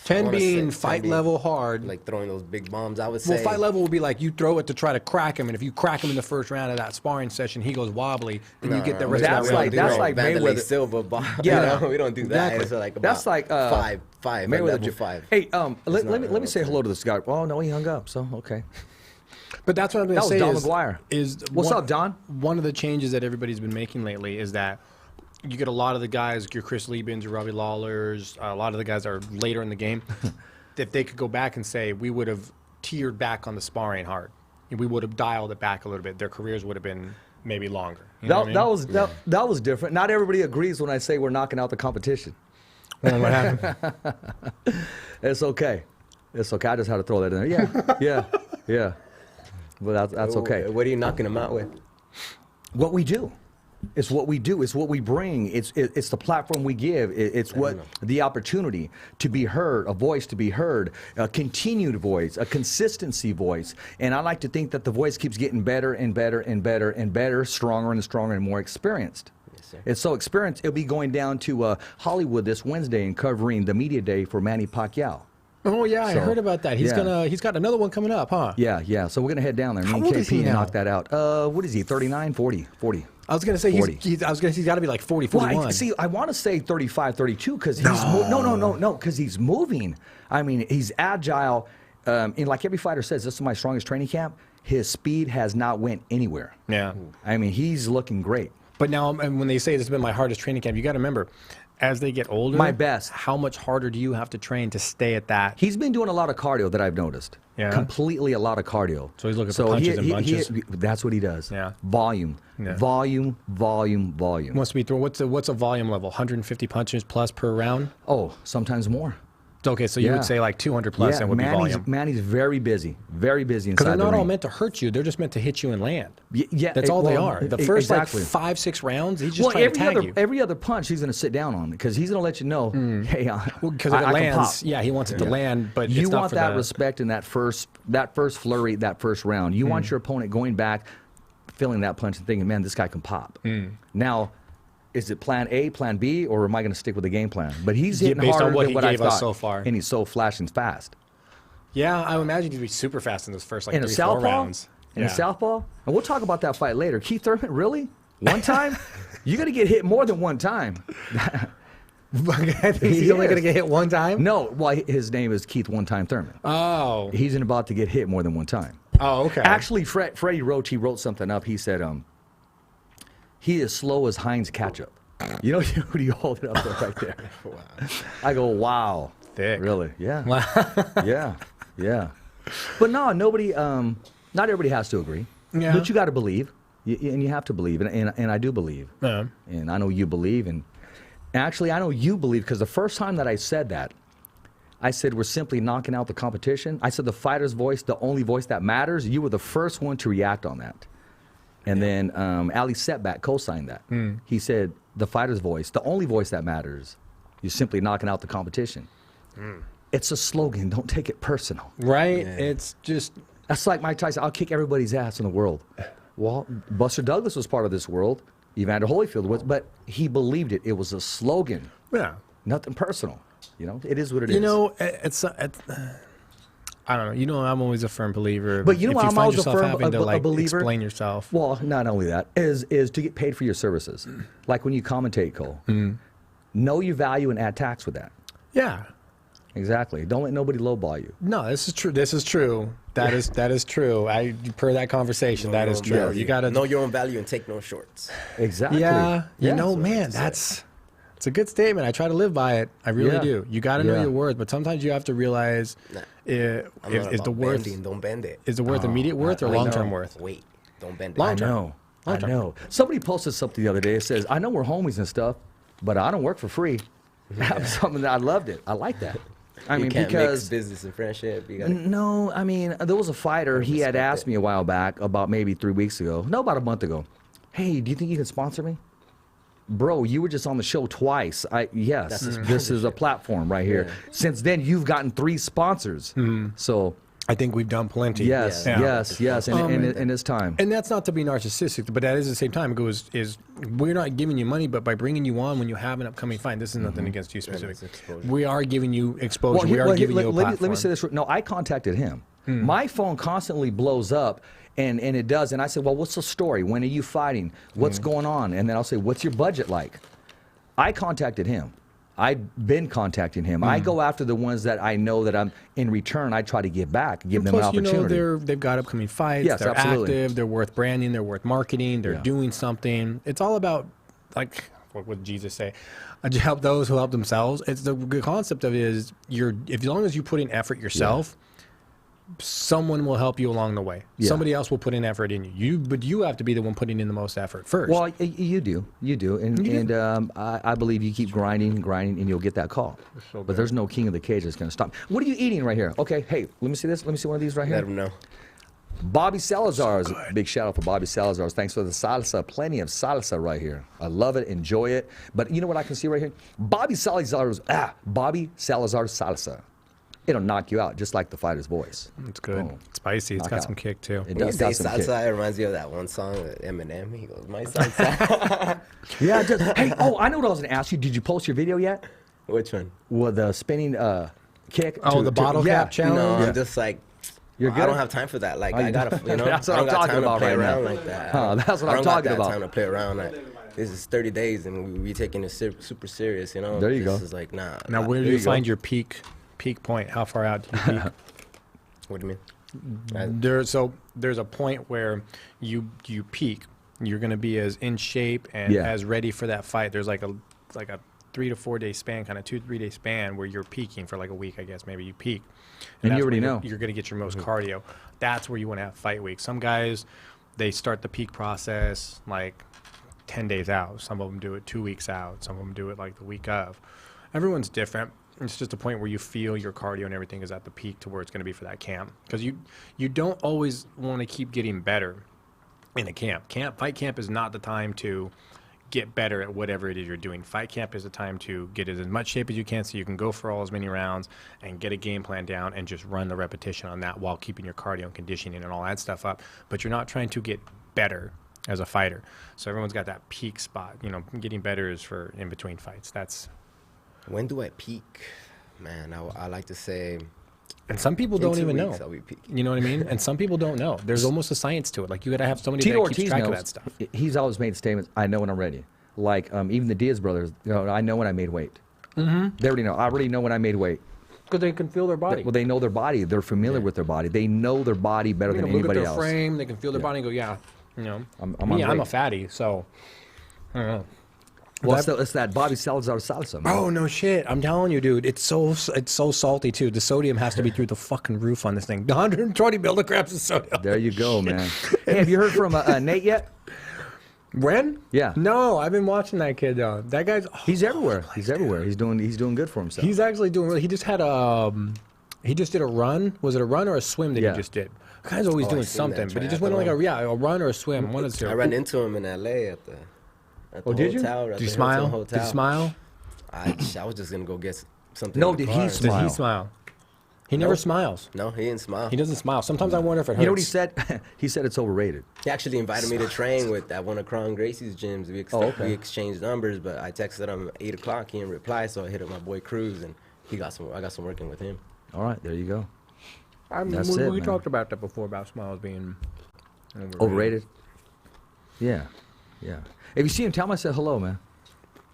10 wanna being say- fight 10 level hard. Like throwing those big bombs, I would Well, say. fight level would be like you throw it to try to crack him, and if you crack him in the first round of that sparring session, he goes wobbly, then you get the rest That's of that like- round. that's like Vanderlei Mayweather. Silva bomb. Yeah. You know, we don't do that. Exactly. It's like That's like five. Mayweather level just- 5. Hey, let not me say hello to this guy. Oh no, he hung up. So okay. But that's what I'm going That to was say Don is, McGuire. is What's one- up, Don? One of the changes that everybody's been making lately is that you get a lot of the guys, your Chris Liebens, your Robbie Lawlers, a lot of the guys that are later in the game, if they could go back and say, we would have tiered back on the sparring hard. We would have dialed it back a little bit. Their careers would have been maybe longer. You know what I mean? That was different. Not everybody agrees when I say we're knocking out the competition. Well, what happened? It's okay. It's okay. I just had to throw that in there. Yeah. But that's okay. What are you knocking them out with? What we do. It's what we do. It's what we bring. It's the platform we give. It's what the opportunity to be heard, a voice to be heard, a continued voice, a consistency voice. And I like to think that the voice keeps getting better and better and better and better, stronger and stronger and more experienced. Yes, sir. It's so experienced. It'll be going down to Hollywood this Wednesday and covering the media day for Manny Pacquiao. Oh, yeah, I So, heard about that. He's got another one coming up, huh? Yeah. So we're gonna head down there. How Me old and is he KP now? knock that out. What is he? 39, 40. I was going to say 40. he's got to be like 40, 41. Well, I want to say 35, 32 because he's no, because he's moving. I mean, he's agile. And like every fighter says, this is my strongest training camp. His speed has not went anywhere. Yeah. I mean, he's looking great. But now, and when they say this has been my hardest training camp, you got to remember, as they get older, My best. How much harder do you have to train to stay at that? He's been doing a lot of cardio that I've noticed. Yeah? Completely a lot of cardio. So he's looking for punches and bunches? That's what he does. Yeah. Volume. Yeah. Volume. Wants to be thrown. What's a volume level? 150 punches plus per round? Oh, sometimes more. Okay, so you Yeah. would say like 200 plus, and would be volume. Manny's very busy Because inside they're the not ring. all meant to hurt you. They're just meant to hit you and land. Yeah, That's all they well, are. The first exactly. like 5-6 rounds, he's just trying to tag you. every other punch he's going to sit down on because he's going to let you know, hey, Because if it I can lands, pop. yeah, he wants it to land, but You it's not want for that the, respect in that first flurry, that first round. You want your opponent going back, feeling that punch and thinking, man, this guy can pop. Now, is it plan A, plan B, or am I going to stick with the game plan? But he's hitting based on harder what than he what I gave us thought, so far. and he's so flashing fast. Yeah, I would imagine he'd be super fast in those first like In a 3-4 southpaw, rounds. in a southpaw, and we'll talk about that fight later. Keith Thurman, really? One time? You're going to get hit more than one time. He's only going to get hit one time? No, well, his name is Keith One Time Thurman. Oh. He's about to get hit more than one time. Oh, okay. Actually, Freddie Roach, he wrote something up. He said, he is slow as Heinz ketchup. You know, who do you hold it up there right there? Wow. I go, wow. Thick. Really? Yeah. Wow. Yeah. But no, nobody, not everybody has to agree. Yeah. But you got to believe. And you have to believe. And I do believe. Yeah. And I know you believe. And actually, I know you believe because the first time that I said that, I said we're simply knocking out the competition. I said the fighter's voice, the only voice that matters. You were the first one to react on that. And then Ali Setback co-signed that. He said the fighter's voice, the only voice that matters. You're simply knocking out the competition. It's a slogan. Don't take it personal. Right? It's just... That's like Mike Tyson. I'll kick everybody's ass in the world. Well, Buster Douglas was part of this world. Evander Holyfield was, but he believed it. It was a slogan. Yeah. Nothing personal. You know, it is what it is. You know, it's I don't know. You know, I'm always a firm believer. But you know, if I'm find always a yourself firm having to, a believer. Explain yourself. Well, not only that is to get paid for your services. Like when you commentate, Cole. Know your value and add tax with that. Yeah. Exactly. Don't let nobody lowball you. No, this is true. This is true. That is true. Per that conversation, that is true. You got to know your own value and take no shorts. Exactly. Yeah. You Yeah. know, man, it's a good statement. I try to live by it. I really Yeah. do. You got to know Yeah. your worth, but sometimes you have to realize is the worth Don't bend it. is the worth immediate worth or I long term know. worth? Wait, don't bend it. Long I term. know. I know. Somebody posted something the other day. It says, "I know we're homies and stuff, but I don't work for free." Something that I loved it. I like that. I You mean, can't because mix business and friendship. You gotta, no, I mean, there was a fighter. He had respect asked it. me a while back, about maybe 3 weeks ago. No, about a month ago. Hey, do you think you can sponsor me? Bro, you were just on the show twice. Yes, this is a platform right here. Since then, you've gotten 3 sponsors. So I think we've done plenty. yes, Yeah. yes, and it's time. And that's not to be narcissistic, but that is at the same time is we're not giving you money, but by bringing you on when you have an upcoming fight, this is nothing against you specifically. exposure. We are giving you exposure. Well, we are giving you a let platform. me say this. No, I contacted him. My phone constantly blows up, and it does. And I said, well, what's the story? When are you fighting? What's going on? And then I'll say, what's your budget like? I contacted him. I've been contacting him. I go after the ones that I know that I'm in return. I try to give back, give them an Plus, opportunity. you know, they've got upcoming fights. Yes, they're absolutely. active. They're worth branding. They're worth marketing. They're Yeah. doing something. It's all about, like, what would Jesus say? Help those who help themselves. It's the good concept of it is as long as you put in effort yourself, someone will help you along the way. Yeah. Somebody else will put in effort in you. But you have to be the one putting in the most effort first. Well, you do, and I believe you keep grinding, and you'll get that call. But there's no king of the cage that's going to stop. What are you eating right here? Okay, hey, let me see this. Let me see one of these right here. let them know. Bobby Salazar's. Big shout out for Bobby Salazar's. Thanks for the salsa. Plenty of salsa right here. I love it. Enjoy it. But you know what I can see right here? Bobby Salazar's salsa. It'll knock you out, just like the fighter's voice. it's good. Boom. It's spicy. It's Knock got out. some kick, too. It When you does say got some kick. salsa, it reminds me of that one song with Eminem. He goes, my salsa. Yeah, it does. Hey, I know what I was going to ask you. Did you post your video yet? Which one? With the spinning kick? Oh, the bottle cap challenge? No, Yeah. I'm just like, You're I good? don't have time for that. Like, Oh, you I gotta, don't? you know, That's what I I'm don't got talking time about to play right now. around like that. Huh, that's what I I'm don't talking got that about. time to play around. Like, this is 30 days, and we taking it super serious. You know. There you this go. is like, nah. Now, where do There you you go. find your peak point? How far out do you peak? What do you mean? There's a point where you peak. You're going to be as in shape and Yeah. as ready for that fight. There's like a 3 to 4 day span, kind of 2-3 day span where you're peaking for like a week, I guess. Maybe you peak, And that's you already where know. you're going to get your most cardio. That's where you want to have fight week. Some guys, they start the peak process like 10 days out. Some of them do it 2 weeks out. Some of them do it like the week of. Everyone's different. It's just a point where you feel your cardio and everything is at the peak to where it's going to be for that camp. Because you don't always want to keep getting better in a camp. Fight camp is not the time to get better at whatever it is you're doing. Fight camp is the time to get in as much shape as you can so you can go for all as many rounds and get a game plan down and just run the repetition on that while keeping your cardio and conditioning and all that stuff up. But you're not trying to get better as a fighter. So everyone's got that peak spot. You know, getting better is for in between fights. That's When do I peak? Man, I like to say. and some people in don't 2 even weeks know. I'll be peaking. You know what I mean? And some people don't know. There's almost a science to it. Like you got to have somebody Tito that keeps Ortiz track knows. of that stuff. He's always made statements. I know when I'm ready. Like even the Diaz brothers. You know, I know when I made weight. Mm-hmm. They already know. I already know when I made weight. Because they can feel their body. Well, they know their body. They're familiar with their body. They know their body better than look at anybody their else. frame. They can feel their body and go, yeah. You know, I'm me, on I'm a weight. fatty, so I don't know. Well, it's that Bobby Salazar salsa, man. Oh no shit! I'm telling you, dude, it's so salty too. The sodium has to be through the fucking roof on this thing. 120 milligrams of sodium. There you go, man. Hey, have you heard from Nate yet? When? Yeah. No, I've been watching that kid though. That guy's He's everywhere. He's everywhere. He's doing good for himself. he's actually doing really. He just had he just did a run. Was it a run or a swim that Yeah. he just did? The guy's always Oh, I doing seen something, that but he just went on like a run or a swim. One of the two. I ran into him in LA at the did you? hotel. Did you smile? Did you smile? I was just gonna go get something. No, in the did he car. Did smile? he smile? He never smiles. No, he didn't smile. He doesn't smile. Sometimes I wonder if it hurts. You know what he said? He said it's overrated. He actually invited me to train at one of Cron Gracie's gyms. okay. We exchanged numbers, but I texted him at 8 o'clock. He didn't reply, so I hit up my boy Cruz, and I got some working with him. All right, there you go. That's it, we man. talked about that before, about smiles being Overrated? Yeah. Yeah. If you see him, tell him I said hello, man.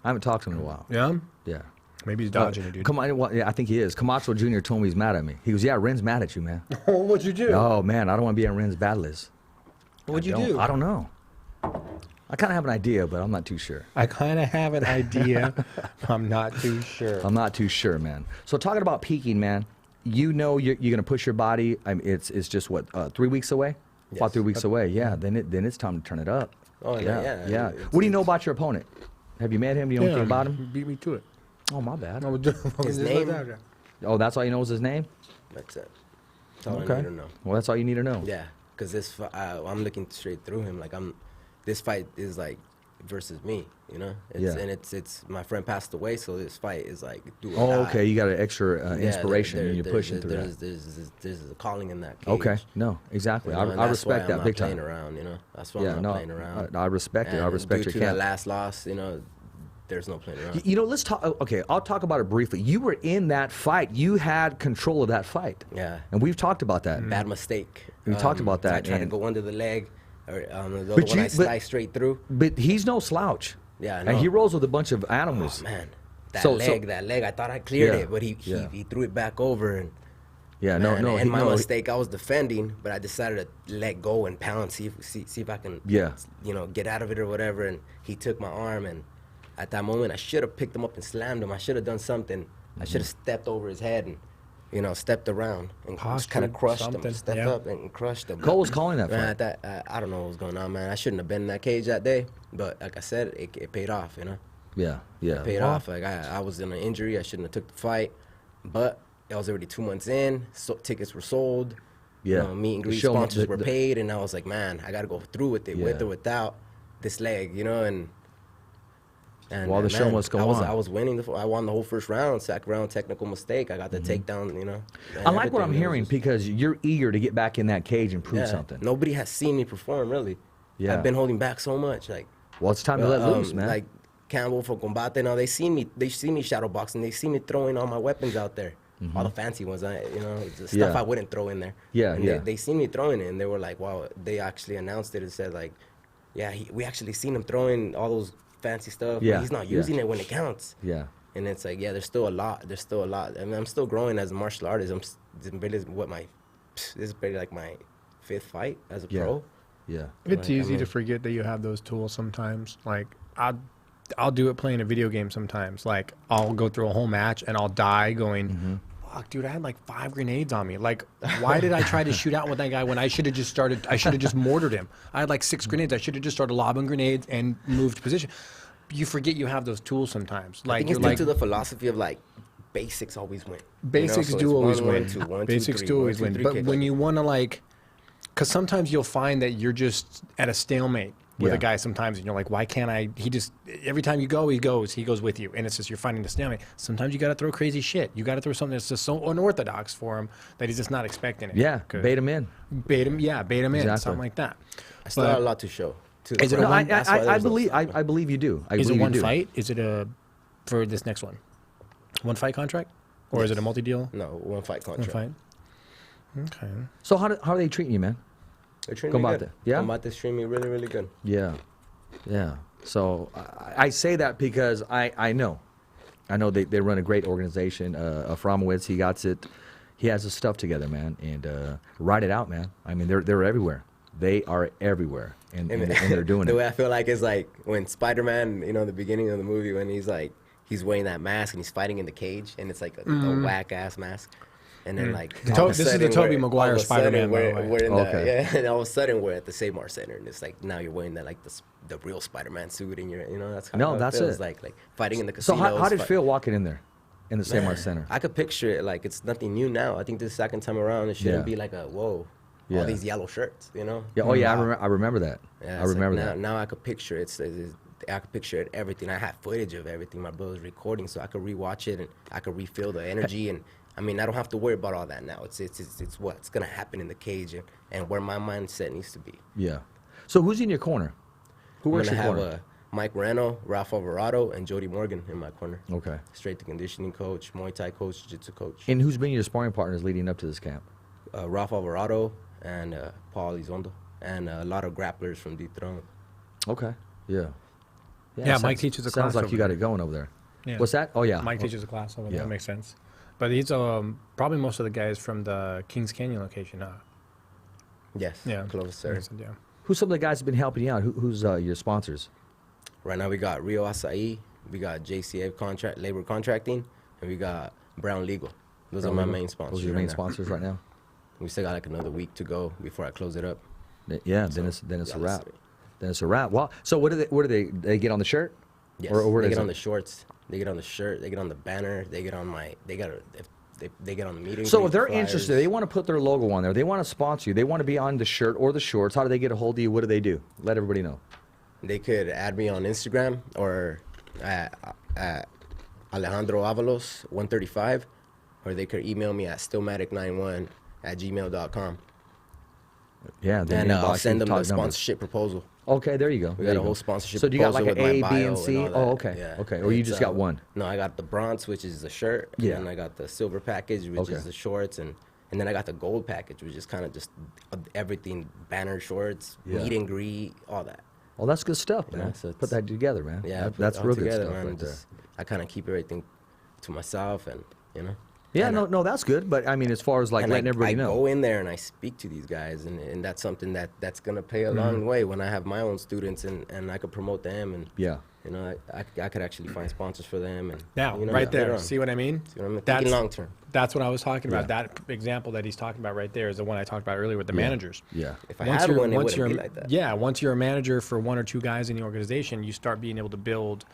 I haven't talked to him in a while. Yeah? Yeah. Maybe he's dodging it, dude. Come on, well, yeah, I think he is. Camacho Jr. told me he's mad at me. He goes, yeah, Ren's mad at you, man. What'd you do? Oh, man, I don't want to be on Ren's bad list. What'd you don't- do? I don't know. I kind of have an idea, but I'm not too sure. I kind of have an idea. I'm not too sure. I'm not too sure, man. So talking about peaking, man, you know you're going to push your body. I mean, it's just, what, 3 weeks away? About Yes. 3 weeks away, yeah. Then it's time to turn it up. Oh, yeah. Yeah. It's- What do you know about your opponent? Have you met him? Do you know anything about him? He beat me to it. Oh, my bad. His name? Oh, that's all you know is his name? That's it. That's all I Okay. need to know. Well, that's all you need to know. Yeah, because I'm looking straight through him. Like this fight is like versus me, you know. Yeah. And it's my friend passed away, so this fight is like do or Oh, die. okay. You got an extra Yeah, inspiration and you're there- pushing there- through that. There's a calling in that cage. Okay. No, exactly. You know, and I that's why respect I'm that not big playing time. around, you know. That's why Yeah, I'm no, not playing around. I respect it. I And respect due your to that camp. last loss, you know, there's no playing around. You know, let's talk. Okay, I'll talk about it briefly. You were in that fight. You had control of that fight. Yeah. And we've talked about that. Bad mistake. We talked about that, I tried to and- go under the leg, or the other But one you- I sliced straight through. But he's no slouch. Yeah, I And know. he rolls with a bunch of animals. Oh man, that So- leg, I thought I cleared Yeah, it, but he threw it back over, and Yeah, man, no. and my no, mistake, I was defending, but I decided to let go and pound, see if I can, Yeah. you know, get out of it or whatever. And he took my arm, and at that moment, I should have picked him up and slammed him. I should have done something. I should have stepped over his head and, you know, stepped around and just Postured, kind of crushed something, him, stepped yeah. up and crushed him. Cole was calling that Man, fight. I don't know what was going on, man. I shouldn't have been in that cage that day, but like I said, it paid off, you know. Yeah. Paid off. Like I was in an injury. I shouldn't have took the fight, but I was already 2 months in. So tickets were sold. Yeah. You know, meet and The greet show- sponsors the- were the- paid, and I was like, man, I got to go through with it, with Yeah. or without this leg, you know. And Well, the show must go on. I was winning. I won the whole first round, second round, technical mistake. I got the takedown, you know. and I like what everything. I'm It was hearing just- because you're eager to get back in that cage and prove yeah. something. Nobody has seen me perform, really. Yeah. I've been holding back so much, like. Well, it's time to let loose, man. Like Campbell for Combate, now they see me shadow boxing. They see me throwing all my weapons out there, all the fancy ones. The stuff Yeah. I wouldn't throw in there. Yeah, And yeah. They seen me throwing it, and they were like, "Wow!" They actually announced it and said, like, "Yeah, we actually seen him throwing all those fancy stuff. But Yeah, he's not yeah. using it when it counts." Yeah. And it's like, yeah, there's still a lot. I mean, I'm still growing as a martial artist. This is barely like my 5th fight as a Yeah. pro. Yeah. It's Like, I easy to mean- forget that you have those tools sometimes. Like I'll do it playing a video game sometimes. Like I'll go through a whole match and I'll die going, fuck, dude, I had like 5 grenades on me. Like, why did I try to shoot out with that guy when I should have just mortared him? I had like 6 grenades. I should have just started lobbing grenades and moved position. You forget you have those tools sometimes. I Like think you're it's due like to the philosophy of like basics always win. basics So do it's always 1, 1, win. 2, 1, 2, Basics 3, do 1, always 2, win. 3 But kick. when you want to like, because sometimes you'll find that you're just at a stalemate with Yeah. a guy sometimes, and you're like, why can't I? He just every time you go, he goes with you, and it's just you're finding the stalemate. Sometimes you got to throw crazy shit. You got to throw something that's just so unorthodox for him that he's just not expecting it. Yeah. 'Cause- Bait him in. bait him in, Exactly. something like that. I still But- have a lot to show. To Is it the a No, crowd. one- That's why I there's no believe stop. I believe you do. I Is believe it one you do. fight? Is it a for this next one? One fight contract, or is it a multi deal? No, 1 fight One contract. fight. Okay. So how are they treating you, man? They're treating me Combate, good. yeah? Combate's treating me really, really good. Yeah. Yeah. So I say that because I know they run a great organization. Aframowitz, he got it. He has his stuff together, man, and ride it out, man. I mean, they're everywhere. They are everywhere, and they're doing The it. way I feel like is like when Spider-Man, you know, the beginning of the movie when he's like, he's wearing that mask and he's fighting in the cage and it's like a whack-ass mask. And then like all of a This is the sudden Tobey we're- Maguire all of a sudden Spider-Man, by the we're, way. we're in Okay. the, yeah, and all of a sudden we're at the Save Mart Center and it's like now you're wearing that like the real Spider-Man suit and you're, you know, that's No, how that's it feels it. like fighting in the So casinos. how did it fight- feel walking in there, in the Save Mart Man, Center? I could picture it like it's nothing new now. I think this second time around it shouldn't Yeah. be like a whoa, Yeah. all these yellow shirts, you know? Yeah. Oh yeah. Wow. I remember that. Yeah, I it's remember like that. Now I could picture it. I could picture it, everything. I had footage of everything my brother was recording, so I could rewatch it and I could refeel the energy. And I mean, I don't have to worry about all that now. It's what's gonna happen in the cage and where my mindset needs to be. Yeah. So who's in your corner? Who I'm works gonna your have corner? Mike Reno, Ralph Alvarado, and Jody Morgan in my corner. Okay. Straight to conditioning coach, Muay Thai coach, Jiu-Jitsu coach. And who's been your sparring partners leading up to this camp? Ralph Alvarado and Paul Elizondo, and a lot of grapplers from Deep Throne. Okay. Yeah. Yeah, sounds- Mike teaches a Sounds class like over you got there. it going over there. Yeah. What's that? Oh, yeah. Mike teaches a class over there. Yeah. That makes sense. But he's probably most of the guys from the Kings Canyon location, huh? Yes, Yeah. close, sir. Yeah. Who's some of the guys that have been helping you out? Who's your sponsors? Right now we got Rio Acai, we got JCA labor contracting, and we got Brown Legal. Those are my main sponsors. Those are your right main now. sponsors right now? We still got like another week to go before I close it up. Yeah, then it's yeah, a let's wrap. see. Then it's a wrap. Well, so what do they get on the shirt? Yes, Or they is get on it? the shorts, they get on the shirt, they get on the banner, they get on my, they get on the meeting. So greet, if they're flyers. interested, they want to put their logo on there. They want to sponsor you. They want to be on the shirt or the shorts. How do they get a hold of you? What do they do? Let everybody know. They could add me on Instagram or at Alejandro Avalos 135, or they could email me at stillmatic91@gmail.com. Yeah, then And I'll send them the numbers. sponsorship proposal. Okay, there you go. We There got you a whole go. sponsorship So do you got proposal like an with my A, B, bio and C? all that. Oh, okay. Yeah. Okay. Or you It's, just got one? No, I got the bronze, which is the shirt. Yeah. And then I got the silver package, which Okay. is the shorts. And then I got the gold package, which is kind of just everything, banner shorts, Yeah. meet and greet, all that. Well, that's good stuff, Yeah, man. so Put it's- that together, man. Yeah, That's all real together, good stuff man. right there. Just, I kind of keep everything to myself and, you know. Yeah, And no, that's good. But I mean, as far as like and letting everybody I know. go in there and I speak to these guys, and that's something that's gonna pay a long way when I have my own students and I could promote them, and Yeah. you know I could actually find sponsors for them, and Now, you know, right later there. on. See what I mean? See what I mean? Thinking long term. That's what I was talking about. Yeah. That example that he's talking about right there is the one I talked about earlier with the Yeah. managers. Yeah. If I had one, it wouldn't you're, be like that. Yeah, once you're a manager for one or two guys in the organization, you start being able to build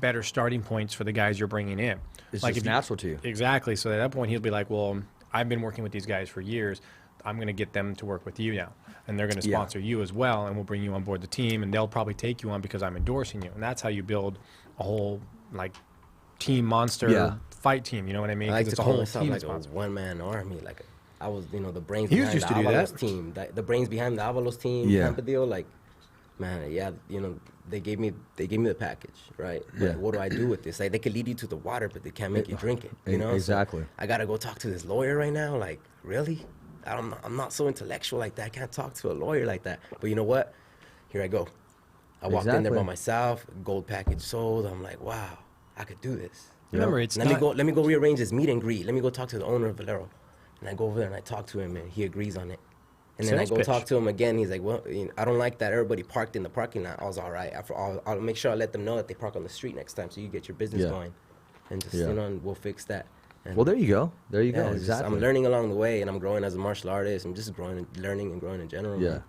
better starting points for the guys you're bringing in. It's like just if you- natural to you. Exactly. So at that point, he'll be like, well, I've been working with these guys for years. I'm going to get them to work with you now. And they're going to Yeah. sponsor you as well. And we'll bring you on board the team. And they'll probably take you on because I'm endorsing you. And that's how you build a whole, like, team monster Yeah. fight team. You know what I mean? I 'Cause like to it's a call whole myself team like a sponsor. one-man army. Like I was, you know, the brains He was behind used the to do Avalos that. team, the brains behind the Avalos team. Yeah. Type of deal. Like, man, yeah, you know, they gave me the package, right? But Yeah. what do I do with this? Like, they could lead you to the water, but they can't make you drink it. You know? So Exactly. I gotta go talk to this lawyer right now. Like, really? I'm not so intellectual like that. I can't talk to a lawyer like that. But you know what? Here I go. I walked in there by Exactly. myself. Gold package sold. I'm like, wow, I could do this. Remember, it's Let not, me go rearrange this meet and greet. Let me go talk to the owner of Valero. And I go over there and I talk to him and he agrees on it. And then I Sales go pitch. talk to him again. He's like, well, you know, I don't like that everybody parked in the parking lot. I was all right. I'll make sure I let them know that they park on the street next time so you get your business Yeah. going. And just, Yeah. you know, and we'll fix that. And Well, there you go. There you yeah, go. it's just- Exactly. I'm learning along the way and I'm growing as a martial artist. I'm just growing and learning and growing in general. Yeah. man.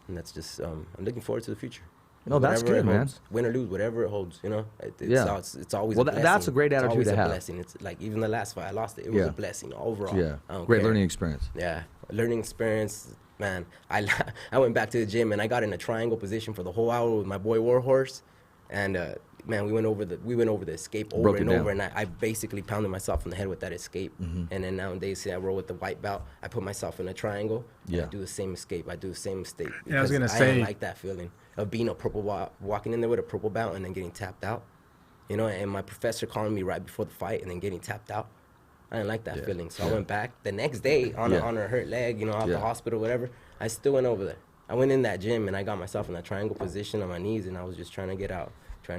And that's just, I'm looking forward to the future. No, that's Whatever it good, man. holds. Win or lose, whatever it holds, you know? It's, Yeah. it's always Well, a blessing. that's a great It's attitude always to a have. blessing. It's like even the last fight, I lost it. It was Yeah. a blessing overall. Yeah. I don't Great care. learning experience. Yeah, learning experience, man. I went back to the gym and I got in a triangle position for the whole hour with my boy Warhorse, and man, we went over the escape over Broke it and over, down. and I basically pounded myself in the head with that escape. Mm-hmm. And then nowadays, see, I roll with the white belt. I put myself in a triangle. And Yeah. I do the same escape. I do the same mistake. Yeah, I was because gonna I say- don't like that feeling of being a purple walking in there with a purple belt and then getting tapped out. You know, and my professor calling me right before the fight and then getting tapped out. I didn't like that Yeah. feeling. So I went back the next day on, Yeah. on a hurt leg, you know, out Yeah. the hospital, whatever. I still went over there. I went in that gym and I got myself in that triangle position on my knees and I was just trying to get out. For a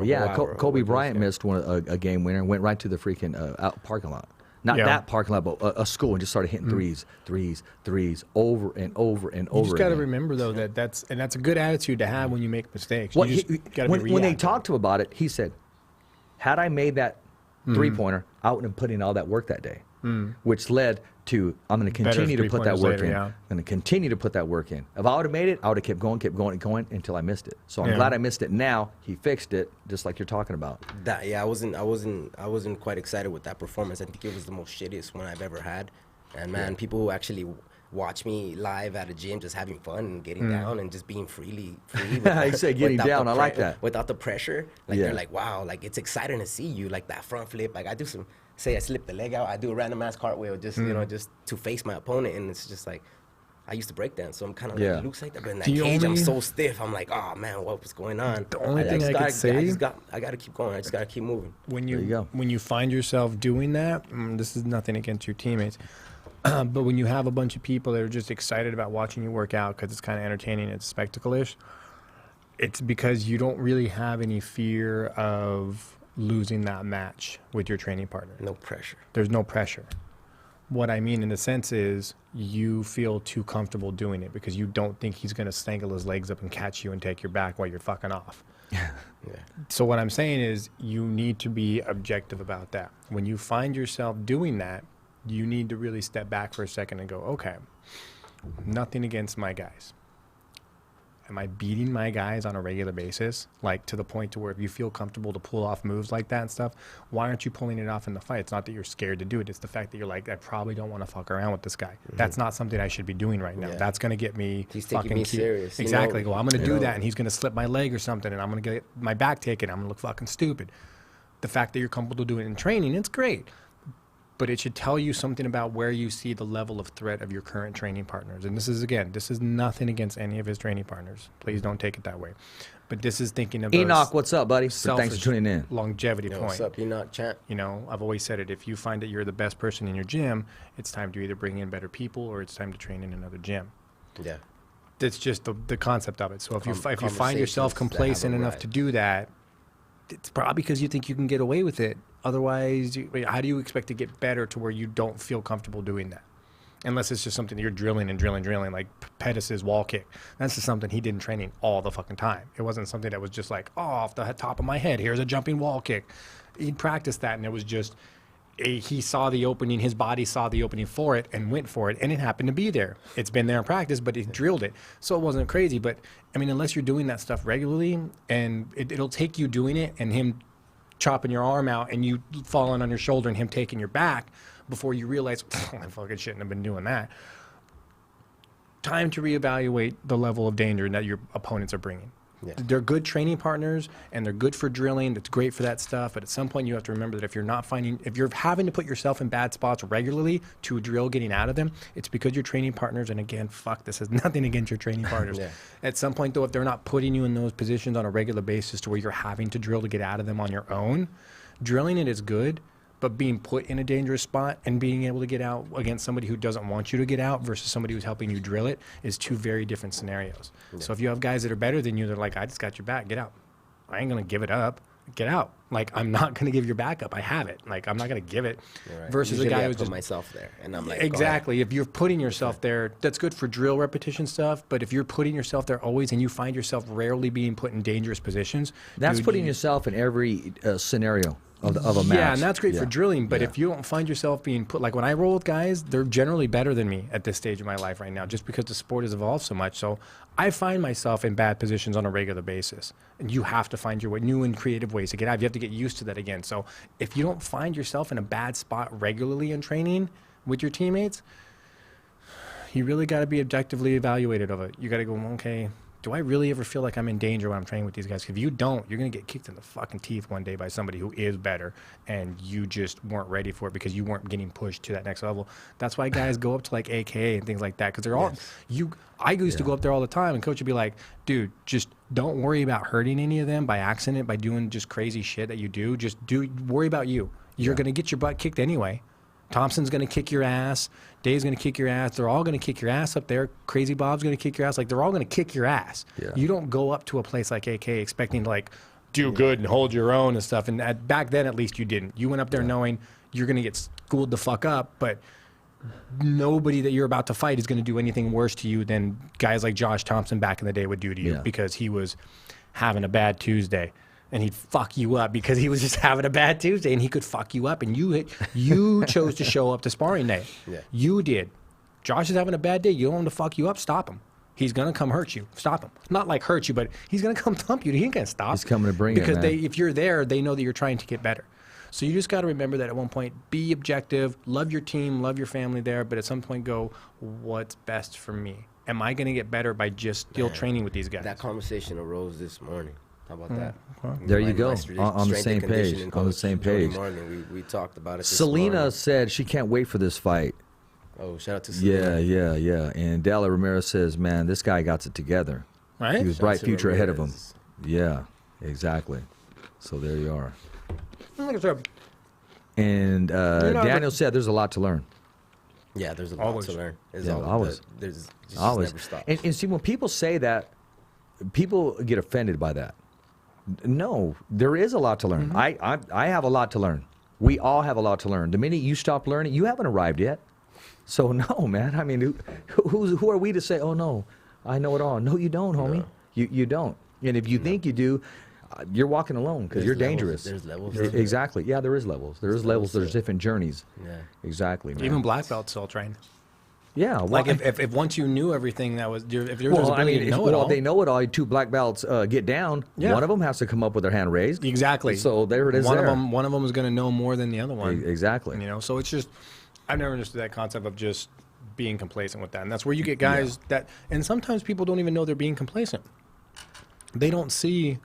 Well, yeah, whole hour, Kobe over Bryant there. missed a game winner and went right to the freaking out parking lot. Not Yeah. that parking lot, but a school, and just started hitting threes over and over and over. You just got to again. remember though that's a good attitude to have when you make mistakes. Well, You just gotta be when they reactive. talked to him about it, he said, "Had I made that Mm-hmm. three-pointer, I wouldn't have put in all that work that day," which led to I'm going to Better continue to put that three-pointers work later, in. yeah. I'm going to continue to put that work in. If I would have made it, I would have kept going until I missed it. So I'm Yeah. glad I missed it. Now he fixed it, just like you're talking about. That, yeah, I wasn't quite excited with that performance. I think it was the most shittiest one I've ever had. And man, people who actually watch me live at a gym, just having fun and getting down and just being free. You said getting without down. the I like that. Without the pressure. Like, Yeah. they're like, wow, like, it's exciting to see you, like, that front flip. Like, I do some, say I slip the leg out, I do a random ass cartwheel, just, you know, just to face my opponent. And it's just like, I used to break dance, so I'm kind of Yeah. like loose like that. But in that The cage, I'm only- so stiff. I'm like, oh man, what's going on? The only thing I could say- I gotta keep going. I just gotta keep moving. When There you go. when you find yourself doing that, this is nothing against your teammates, but when you have a bunch of people that are just excited about watching you work out because it's kind of entertaining, it's spectacle-ish, it's because you don't really have any fear of losing that match with your training partner. No pressure. There's no pressure. What I mean in a sense is you feel too comfortable doing it because you don't think he's going to stangle his legs up and catch you and take your back while you're fucking off. Yeah. So what I'm saying is you need to be objective about that. When you find yourself doing that, you need to really step back for a second and go, okay, nothing against my guys. Am I beating my guys on a regular basis? Like to the point to where if you feel comfortable to pull off moves like that and stuff, why aren't you pulling it off in the fight? It's not that you're scared to do it. It's the fact that you're like, I probably don't want to fuck around with this guy. That's not something I should be doing right now. Yeah. That's going to get me He's taking fucking me serious, you know? Exactly. Well, I'm going to do know? that and he's going to slip my leg or something and I'm going to get my back taken. I'm going to look fucking stupid. The fact that you're comfortable doing it in training, it's great. But it should tell you something about where you see the level of threat of your current training partners. And this is nothing against any of his training partners. Please don't take it that way. But this is thinking of Enoch, what's up, buddy? Thanks for tuning in. longevity Yo, point. what's up, Enoch, champ? You know, I've always said it. If you find that you're the best person in your gym, it's time to either bring in better people or it's time to train in another gym. Yeah. That's just the concept of it. So if you find yourself Conversations that have complacent a enough rise. to do that, it's probably because you think you can get away with it. Otherwise, how do you expect to get better to where you don't feel comfortable doing that? Unless it's just something that you're drilling, like Pettis' wall kick. That's just something he did in training all the fucking time. It wasn't something that was just like, oh, off the top of my head, here's a jumping wall kick. He'd practiced that, and it was just, he saw the opening, his body saw the opening for it and went for it, and it happened to be there. It's been there in practice, but he drilled it. So it wasn't crazy. But, I mean, unless you're doing that stuff regularly, and it'll take you doing it and him chopping your arm out and you falling on your shoulder and him taking your back before you realize, I fucking shouldn't have been doing that. Time to reevaluate the level of danger that your opponents are bringing. Yeah. They're good training partners and they're good for drilling. It's great for that stuff. But at some point you have to remember that if you're having to put yourself in bad spots regularly to drill getting out of them, it's because your training partners, and again, fuck, this has nothing against your training partners. Yeah. At some point though, if they're not putting you in those positions on a regular basis to where you're having to drill to get out of them on your own, drilling it is good, but being put in a dangerous spot and being able to get out against somebody who doesn't want you to get out versus somebody who's helping you drill it is two very different scenarios. Yeah. So if you have guys that are better than you, they're like, I just got your back, get out. I ain't going to give it up. Get out. Like, I'm not going to give your back up. I have it. Like, I'm not going to give it. Right. Versus Usually a guy I who's put just myself there, and I'm like, exactly. If you're putting yourself there, that's good for drill repetition stuff. But if you're putting yourself there always, and you find yourself rarely being put in dangerous positions, That's dude, putting yourself in every scenario of a match. yeah, and that's great Yeah. for drilling. But Yeah. if you don't find yourself being put, like when I roll with guys, they're generally better than me at this stage of my life right now, just because the sport has evolved so much. So I find myself in bad positions on a regular basis, and you have to find your way, new and creative ways to get out. You have to get used to that again. So if you don't find yourself in a bad spot regularly in training with your teammates, you really got to be objectively evaluated of it. You got to go, okay, do I really ever feel like I'm in danger when I'm training with these guys? If you don't, you're going to get kicked in the fucking teeth one day by somebody who is better, and you just weren't ready for it because you weren't getting pushed to that next level. That's why guys go up to like AKA and things like that, because they're all I used to go up there all the time, and coach would be like, dude, just don't worry about hurting any of them by accident, by doing just crazy shit that you do. Just worry about you. You're going to get your butt kicked anyway. Thompson's going to kick your ass. Dave's going to kick your ass. They're all going to kick your ass up there. Crazy Bob's going to kick your ass. Like, they're all going to kick your ass. Yeah. You don't go up to a place like AK expecting to, like, do good and hold your own and stuff. And back then, at least, you didn't. You went up there knowing you're going to get schooled the fuck up, but nobody that you're about to fight is going to do anything worse to you than guys like Josh Thompson back in the day would do to you, because he was having a bad Tuesday. And he'd fuck you up because he was just having a bad Tuesday, and he could fuck you up. And you chose to show up to sparring day. Yeah. You did. Josh is having a bad day. You don't want him to fuck you up. Stop him. He's going to come hurt you. Stop him. Not like hurt you, but he's going to come thump you. He ain't going to stop. He's coming to bring it, because man. if you're there, they know that you're trying to get better. So you just got to remember that at one point, be objective, love your team, love your family there, but at some point go, what's best for me? Am I going to get better by just still training with these guys? That conversation arose this morning. How about that? There you go. strength On the and same page. conditioning On the coach, same Jody page. Morgan, we talked about it this Selena morning. said she can't wait for this fight. Oh, shout out to Selena. Yeah. And Della Ramirez says, man, this guy got it together. Right? He was Shout bright out to future ahead of him. Ramirez. Yeah, exactly. So there you are. Like I said, And Daniel said there's a lot to learn. Yeah, there's a lot Always. to learn. There's Yeah, always. There's just Always. never stops. And see, when people say that, people get offended by that. No, there is a lot to learn. I have a lot to learn. We all have a lot to learn. The minute you stop learning, you haven't arrived yet. So no, man. I mean, who are we to say, oh no, I know it all? No, you don't, homie. You don't. And if you think you do, you're walking alone because There's you're levels. dangerous. There's levels. Exactly. Yeah, there is levels. There's levels. There's different journeys. Yeah. Exactly, man. even black belts still train. yeah. Well, Like if once you knew everything that was, if there was ability to know it all. they know it all. Two black belts get down. Yeah. One of them has to come up with their hand raised. Exactly. So there it is. One there. of them is going to know more than the other one. Exactly. You know, so it's just, I've never understood that concept of just being complacent with that, and that's where you get guys that, and sometimes people don't even know they're being complacent. They don't see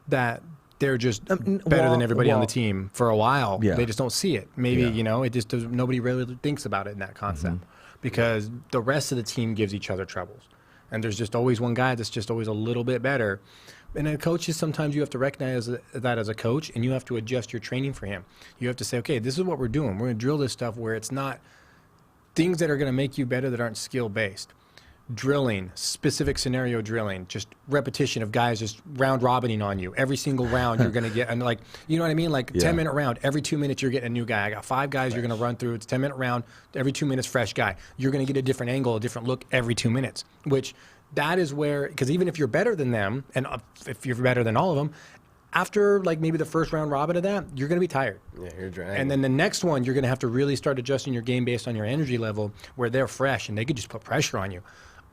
that they're just better than everybody on the team for a while. Yeah. They just don't see it. Maybe Yeah. you know, it just does, nobody really thinks about it in that concept because the rest of the team gives each other troubles, and there's just always one guy that's just always a little bit better. And then coaches, sometimes you have to recognize that as a coach, and you have to adjust your training for him. You have to say, okay, this is what we're doing. We're going to drill this stuff where it's not things that are going to make you better that aren't skill based. Drilling, specific scenario drilling, just repetition of guys just round robining on you. Every single round you're going to get, and like, you know what I mean? Like 10-minute round, every 2 minutes you're getting a new guy. I got 5 guys you're going to run through. It's 10-minute round, every 2 minutes, fresh guy. You're going to get a different angle, a different look every 2 minutes, which that is where, because even if you're better than them, and if you're better than all of them, after like maybe the first round robin of that, you're going to be tired. Yeah, you're dragging. And then the next one, you're going to have to really start adjusting your game based on your energy level where they're fresh and they could just put pressure on you.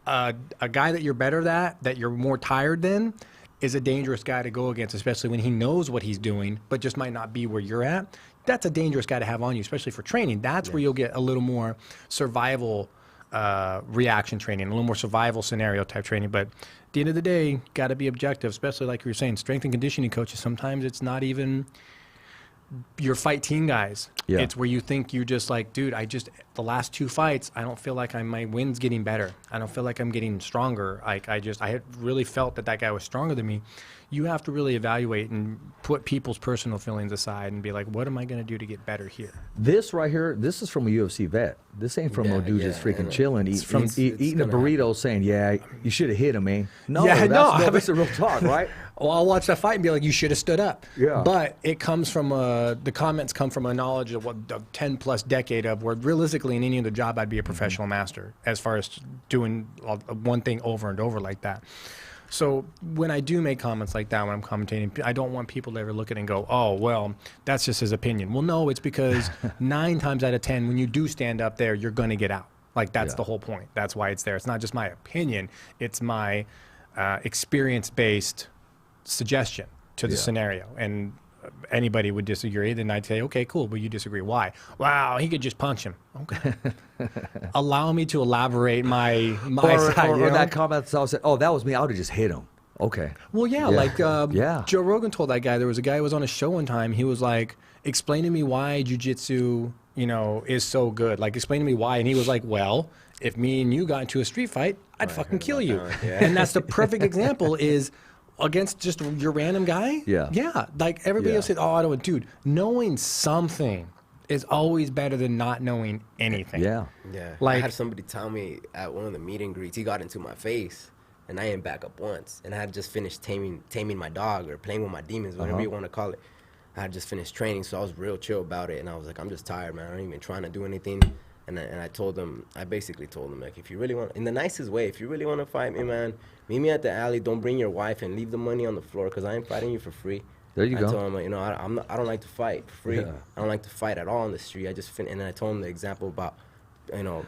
A guy that you're better that you're more tired than, is a dangerous guy to go against, especially when he knows what he's doing, but just might not be where you're at. That's a dangerous guy to have on you, especially for training. That's where you'll get a little more survival reaction training, a little more survival scenario type training. But at the end of the day, got to be objective, especially like you were saying, strength and conditioning coaches. Sometimes it's not even your fight team guys. Yeah. It's where you think you just like, dude, the last 2 fights, I don't feel like my win's getting better. I don't feel like I'm getting stronger. I had really felt that guy was stronger than me. You have to really evaluate and put people's personal feelings aside and be like, what am I going to do to get better here? This right here, this is from a UFC vet. This ain't from no dude just freaking and chilling, it's eating a gonna burrito, saying, "Yeah, you should have hit him, man." No, Yeah, that's a real talk, right? Well, I'll watch that fight and be like, you should have stood up. Yeah. But it comes from the comments come from a knowledge of what a 10 plus decade of where realistically in any other job I'd be a professional master as far as doing one thing over and over like that. So when I do make comments like that when I'm commentating, I don't want people to ever look at it and go, oh, well, that's just his opinion. Well, no, it's because 9 times out of 10, when you do stand up there, you're going to get out. Like, that's the whole point. That's why it's there. It's not just my opinion. It's my experience-based suggestion to the scenario. And anybody would disagree, then I'd say, okay, cool, but you disagree. Why? Wow, he could just punch him. Okay. Allow me to elaborate my side. Or you know? that comment that said, "Oh, that was me. I would have just hit him." Okay. Well, yeah, Yeah. like Yeah. Joe Rogan told that guy, there was a guy who was on a show one time, he was like, explain to me why jiu-jitsu, is so good. Like, explain to me why. And he was like, well, if me and you got into a street fight, I'd fucking kill you. And that's the perfect example is against just your random guy. Yeah. Yeah. Like everybody else said, oh, I don't, dude, knowing something is always better than not knowing anything. Yeah. Yeah, Like- I had somebody tell me at one of the meet and greets, he got into my face, and I didn't back up once. And I had just finished taming my dog or playing with my demons, whatever you want to call it. I had just finished training, so I was real chill about it. And I was like, I'm just tired, man. I ain't even trying to do anything. And I basically told him, like, if you really want, in the nicest way, if you really want to fight me, man, meet me at the alley. Don't bring your wife and leave the money on the floor because I ain't fighting you for free. There you go. I told him, I don't like to fight for free. Yeah. I don't like to fight at all on the street. And then I told him the example about,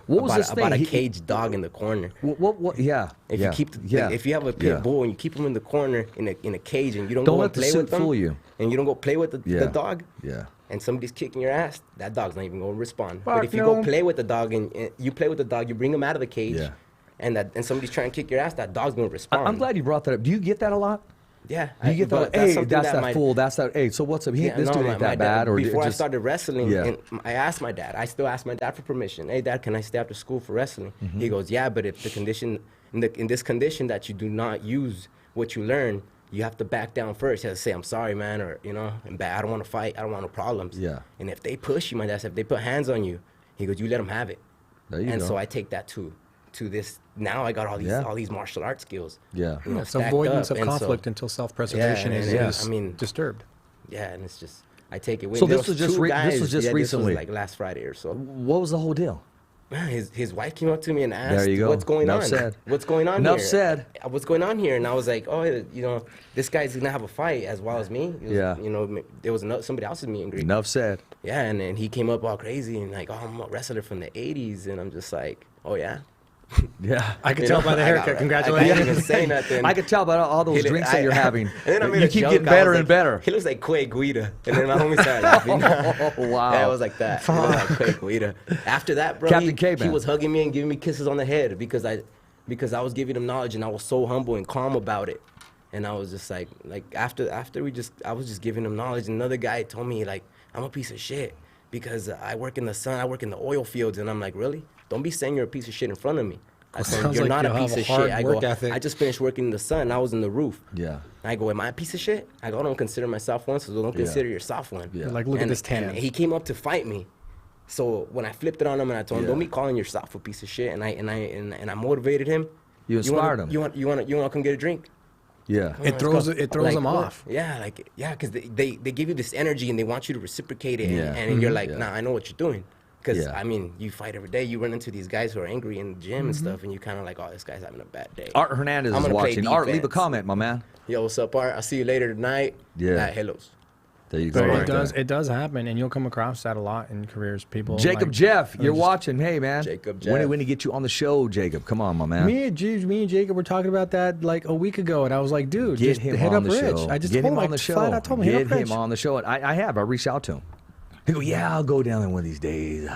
What was this about thing? a caged dog in the corner. What? Yeah. If yeah. you keep, if you have a pit Yeah. bull and you keep him in the corner in a cage and you don't Don't go let and the play suit with them, fool you. and you don't go play with the dog, Yeah. and somebody's kicking your ass, that dog's not even going to respond. Fuck But if you no. go play with the dog and you play with the dog, you bring him out of the cage, Yeah. and somebody's trying to kick your ass, that dog's going to respond. I'm glad you brought that up. Do you get that a lot? Yeah. Do you get but that? Hey, something that's that my- fool. That's that. Hey, so what's up? He, this no, dude my- ain't my that dad- bad, or before I just started wrestling, Yeah. and I asked my dad. I still ask my dad for permission. Hey, Dad, can I stay after school for wrestling? Mm-hmm. He goes, yeah, but if the condition in this condition that you do not use what you learn, you have to back down first. You have to say, I'm sorry, man, or I don't want to fight. I don't want no problems. Yeah. And if they push you, my dad said, if they put hands on you, he goes, you let them have it. There you and go. so I take that to this. Now I got Yeah. all these martial arts skills. Yeah. you know, It's stacked avoidance up. of And so- conflict until self-preservation Yeah, is, and is I mean- disturbed. Yeah, and it's just I take it with. So There this was just two this guys- was just yeah, recently? This was like last Friday or so. What was the whole deal? Man, his wife came up to me and asked, There you go. "What's going Enough on? said. What's going on Enough here?" said. What's going on here? And I was like, "Oh, this guy's gonna have a fight as well as me." It was, Yeah. there was somebody else's meet and greet. Enough said. Yeah, and then he came up all crazy and like, "Oh, I'm a wrestler from the '80s," and I'm just like, "Oh yeah." Yeah. I can You tell know, by the I haircut. got- I Congratulations. didn't even say nothing. I could tell by all those drinks that you're having. And then I made you a keep joke. getting I was better like, and better. He looks like Quay Guida. And then my homie started laughing. Oh, wow. Yeah, it was like that. It was like Quay Guida. After that, bro, Captain he K-Man. was hugging me and giving me kisses on the head because I was giving him knowledge and I was so humble and calm about it. And I was just like after I was just giving him knowledge. And another guy told me like, I'm a piece of shit because I work in the sun, I work in the oil fields. And I'm like, really? Don't be saying you're a piece of shit in front of me. I said, Sounds you're like not you'll a piece have a of hard shit. I work go, ethic. I just finished working in the sun. I was in the roof. Yeah. I go, am I a piece of shit? I go, I don't consider myself one, so don't consider yourself one. Yeah. Like, look at And- this tan. And he came up to fight me. So when I flipped it on him and I told him, Yeah. don't be calling yourself a piece of shit, and I motivated him. You inspired him. You want to come get a drink? Yeah. It throws them what? off. Yeah, because they give you this energy and they want you to reciprocate it, Yeah. and you're like, Yeah. nah, I know what you're doing. Because, Yeah. I mean, you fight every day. You run into these guys who are angry in the gym Mm-hmm. and stuff, and you kind of like, oh, this guy's having a bad day. Art Hernandez I'm is gonna play watching. Art, leave a defense. comment, my man. Yo, what's up, Art? I'll see you later tonight. Yeah. At Hellos. There you go. But right it does happen, and you'll come across that a lot in careers. People Jacob like, Jeff, you're just- watching. Hey, man. Jacob When Jeff. we get you on the show, Jacob? Come on, my man. Me and Jacob were talking about that like a week ago, and I was like, dude, Get just him hit on up the Rich. show. I just Get told him him on the show. flat out told him, Get hit up Rich. him on the show. I have. I reached out to him. He go, yeah, I'll go down there one of these days.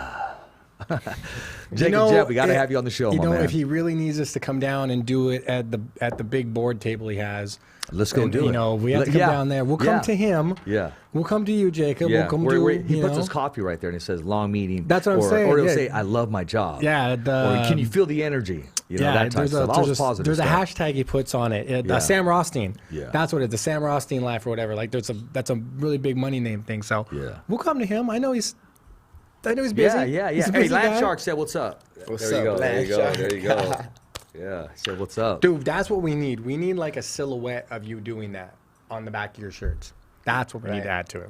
Jacob Jeff, we got to have you on the show, You my know, man. if he really needs us to come down and do it at the big board table he has, Let's go and, do it. You know, we have to come Yeah. down there. We'll come Yeah. to him. Yeah. We'll come to you, Jacob. Yeah, We'll come he you puts know. his coffee right there and it says long meeting. That's what I'm or, saying, Or he'll yeah. say, I love my job. Yeah, or can you feel the energy? You know, that type of stuff. All positive there's a stuff. hashtag he puts on it. Yeah. Sam Rothstein. Yeah. That's what it is. The Sam Rothstein life or whatever. Like that's a really big money name thing. So Yeah. we'll come to him. I know he's busy. Yeah. He's a Hey, busy Land guy. Shark said, what's up? What's there you up, go. There Land you go. Shark? There you go. Yeah. He said, what's up? Dude, that's what we need. We need like a silhouette of you doing that on the back of your shirts. That's what we need Right. to add to it.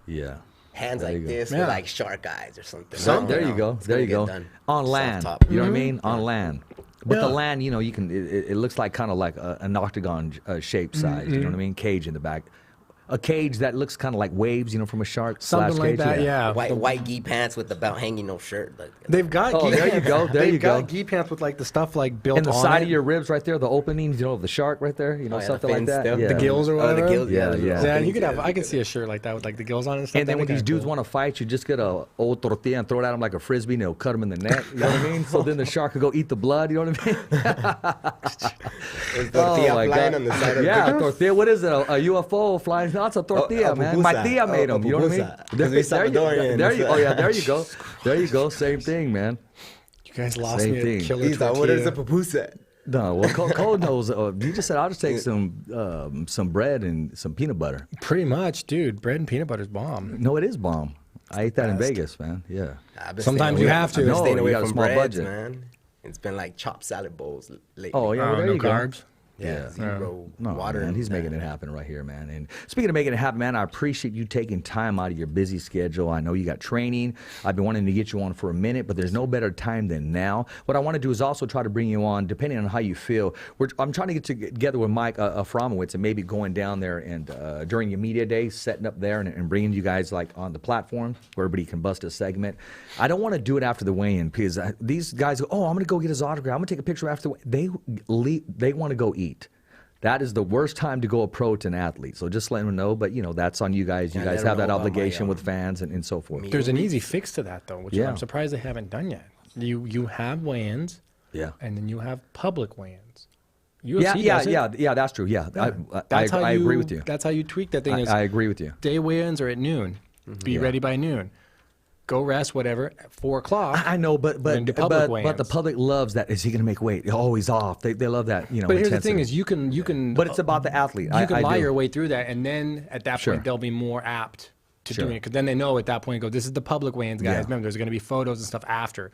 Yeah. Hands There like you go. this Yeah. with like shark eyes or something. There you go. It's There gonna you get go. done. On Soft land. top. You know what I mean? On land. But Yeah. the land, you know, you can. It looks like kind of like an octagon shaped size. You know what I mean? Cage in the back. A cage that looks kind of like waves, you know, from a shark. Something slash like cage. that, yeah. White gi pants with the belt hanging, no shirt. Like, They've got Oh, gi there you pants. go, there They've you got go. gi pants with like the stuff like built And the on side it. of your ribs right there, the openings, you know, of the shark right there, you know, Oh, yeah, the something like fins that. still. Yeah. The gills or Oh, whatever. the gills. Yeah, those yeah. little Yeah, and you things, could have. yeah, I can see a shirt like that with like the gills on it and stuff. And then when That'd these be dudes cool. want to fight, you just get a old tortilla and throw it at them like a frisbee, and it'll cut them in the neck. You know what I mean? So then the shark could go eat the blood. You know what I mean? There's tortilla flying on the side of yeah, the tortilla. What is it? A UFO flying? No, it's a tortilla, a man. My pupusa. tia made A them. You know what I mean? pupusa. 'Cause we There you- Salvadorian. there you- oh yeah, there you go. There you go. Same thing, man. You guys lost Same me thing. at killer He's like, what is a tortilla. pupusa? No, well, Cole knows. You just said I'll just take some bread and some peanut butter. Pretty much, dude. Bread and peanut butter's bomb. No, it is bomb. I ate that in Best. Vegas, man. Yeah. I've been Sometimes staying you away- have to. I've been No, staying you away got a from small breads, budget. man. It's been like chopped salad bowls lately. Oh yeah, well, there no you go. carbs. Yeah, zero No, water. man, and he's making it happen right here, man. And speaking of making it happen, man, I appreciate you taking time out of your busy schedule. I know you got training. I've been wanting to get you on for a minute, but there's no better time than now. What I want to do is also try to bring you on, depending on how you feel. I'm trying to get together with Mike Aframowitz and maybe going down there and during your media day, setting up there and bringing you guys like on the platform where everybody can bust a segment. I don't want to do it after the weigh-in because these guys go, oh, I'm going to go get his autograph. I'm going to take a picture after the weigh-in. They want to go eat. That is the worst time to go approach an athlete. So just let them know. But that's on you guys. You Yeah, guys let 'em have that know about my, obligation with fans and so forth. There's an easy fix to that, though, which Yeah. I'm surprised they haven't done yet. You have weigh-ins, Yeah. and then you have public weigh-ins. Yeah, UFC yeah, does it. yeah. That's true. Yeah, That's how I agree with you. That's how you tweak that thing. I agree with you. Day weigh-ins are at noon. Be Yeah. ready by noon. Go rest, whatever. At 4 o'clock. I know, but then do public the weigh-ins. public loves that. Is he going to make weight? Oh, he's off. They love that. But here's the intensity. thing: is you can. But it's about the athlete. You can I lie do. your way through that, and then at that Sure. point they'll be more apt to Sure. doing it because then they know at that point. Go, this is the public weigh-ins, guys. Yeah. Remember, there's going to be photos and stuff after.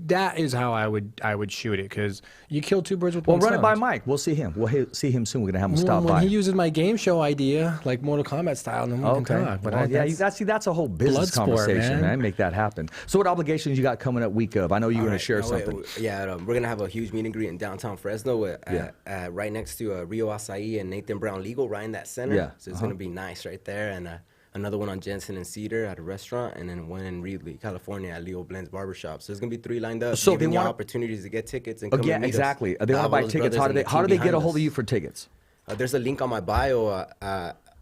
That is how I would shoot it because you kill two birds with Well, one run stone. it by Mike. We'll see him. We'll see him soon. We're gonna have him When, stop when by. he uses my game show idea, like Mortal Kombat style, then we can talk. But Well, that's a whole business Bloodsport, conversation, man. Make that happen. So, what obligations you got coming up week of? I know you're going to share something. We're gonna have a huge meet and greet in downtown Fresno, Yeah. right next to Rio Acai and Nathan Brown Legal, right in that center. Yeah. So it's gonna be nice right there, and another one on Jensen and Cedar at a restaurant, and then one in Reedley, California at Leo Blends Barbershop. So there's gonna be 3 lined up. So giving they you want opportunities to get tickets and Oh, come yeah, and meet exactly. us. They want to buy Avalos tickets. Brothers How do and they the how do team they get a behind hold of us. you for tickets? There's a link on my bio,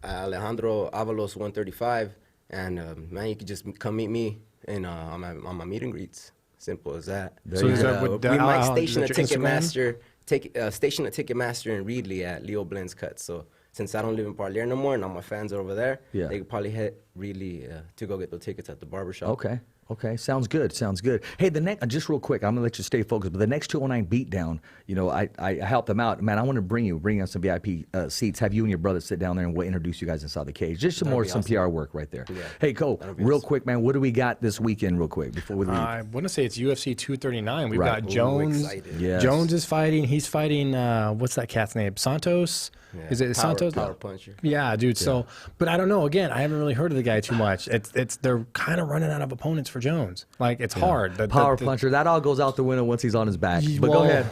Alejandro Avalos 135, and man, you can just come meet me in on my meet and greets. Simple as that. So is And, that what we might is station a that your Instagram? Ticketmaster in Reedley at Leo Blends Cuts. So since I don't live in Parlier no more, and all my fans are over there, Yeah. they could probably hit Reedley to go get those tickets at the barbershop. Okay. Sounds good. Hey, the next, just real quick, I'm gonna let you stay focused. But the next 209 beatdown, I helped them out. Man, I want to bring us some VIP seats. Have you and your brother sit down there and we'll introduce you guys inside the cage. Just some That'd be awesome. PR work right there. Yeah. Hey, Cole, That'd be real awesome. quick, man. What do we got this weekend, real quick, before we leave? I want to say it's UFC 239. We've Right. got Ooh, Jones. excited. Yes. Jones is fighting. He's fighting. What's that cat's name? Santos. Yeah. Is it Santos? Power puncher. Yeah, dude. So, but I don't know. Again, I haven't really heard of the guy too much. It's they're kind of running out of opponents for Jones. Like it's hard. Power puncher. That all goes out the window once he's on his back. But Well, go ahead.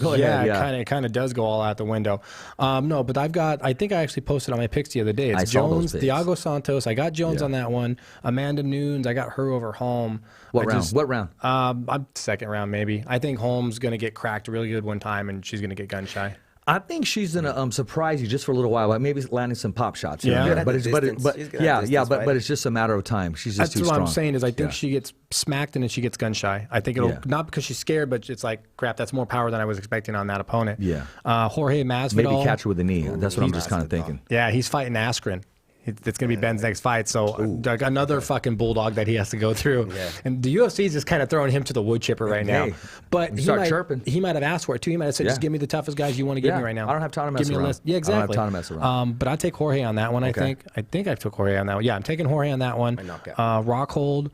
Go Yeah, ahead. it kind of does go all out the window. No, but I think I actually posted on my picks the other day. It's I saw those Jones, picks. Thiago Santos. I got Jones Yeah. on that one. Amanda Nunes, I got her over Holm. What I round? What round? I'm second round maybe. I think Holm's gonna get cracked really good one time, and she's gonna get gun shy. I think she's gonna surprise you just for a little while, like maybe landing some pop shots. Here Yeah. and there. Good at but the it's distance. She's good at yeah, distance but fighting. it's just a matter of time. She's just That's too what strong. I'm saying is I think Yeah. she gets smacked and then she gets gun shy. I think it'll Yeah. not because she's scared, but it's like crap. That's more power than I was expecting on that opponent. Yeah. Jorge Masvidal. Maybe catch her with the knee. That's what I'm just kind of thinking. Yeah, he's fighting Askren. It's going to be Ben's next fight. So like another fucking bulldog that he has to go through. Yeah. And the UFC is just kind of throwing him to the wood chipper right now. Hey, But you he start might, chirping. he might have asked for it too. He might have said, Yeah. just give me the toughest guys you want to give Yeah. me right now. I don't have time to Give mess me a around. list. Yeah, I don't have exactly. time to mess around. But I take Jorge on that one. Okay. I think I took Jorge on that one. Yeah, I'm taking Jorge on that one. By knockout. Rockhold.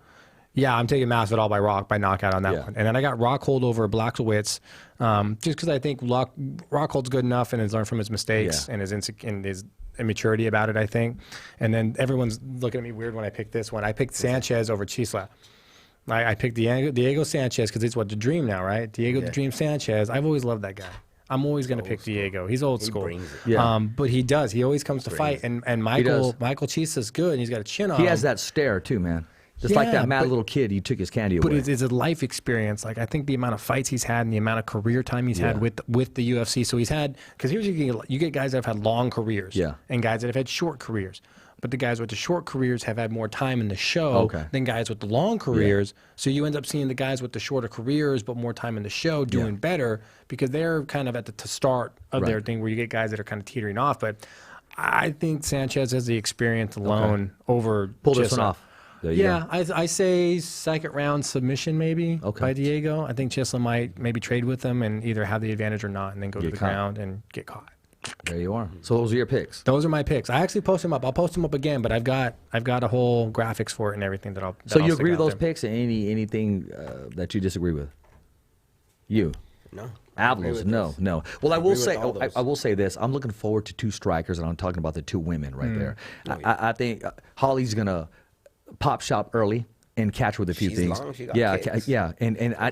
Yeah, I'm taking Masvidal by knockout on that Yeah. one. And then I got Rockhold over Blachowicz, just because I think Rockhold's good enough and has learned from his mistakes Yeah. and his immaturity about it, I think. And then everyone's looking at me weird when I picked this one. I picked Sanchez over Chisla. I picked Diego Sanchez because it's the dream now, right? Diego the Dream Sanchez. I've always loved that guy. I'm always going to pick Diego. He's old school. brings it. Yeah. But he does. He always comes to fight. And Michael Chisa's good, and he's got a chin on He him. has that stare too, man. Just like Yeah, that mad but- little kid, you took his candy But away. it's a life experience. Like I think the amount of fights he's had and the amount of career time he's had Yeah. with the UFC. So he's had because here's you get guys that have had long careers, Yeah. and guys that have had short careers. But the guys with the short careers have had more time in the show Okay. than guys with the long careers. So you end up seeing the guys with the shorter careers but more time in the show doing better because they're kind of at the start of their Right. thing where you get guys that are kind of teetering off. But I think Sanchez has the experience alone over Pull this Chisholm. one off. There you Yeah, go. I say second round submission maybe Okay. by Diego. I think Chisholm might maybe trade with him and either have the advantage or not and then go to Get the caught. ground and get caught. There you are. So those are your picks. Those are my picks. I actually post them up. I'll post them up again, but I've got a whole graphics for it and everything that I'll. So that you I'll agree stick with out those there. picks and anything that you disagree with? You. No. Avalos, no. Well, I will with say, all those. I will say this. I'm looking forward to 2 strikers, and I'm talking about the 2 women right there. Oh, I think Holly's gonna pop shop early and catch her with a few She's things. long, she got yeah, kicks.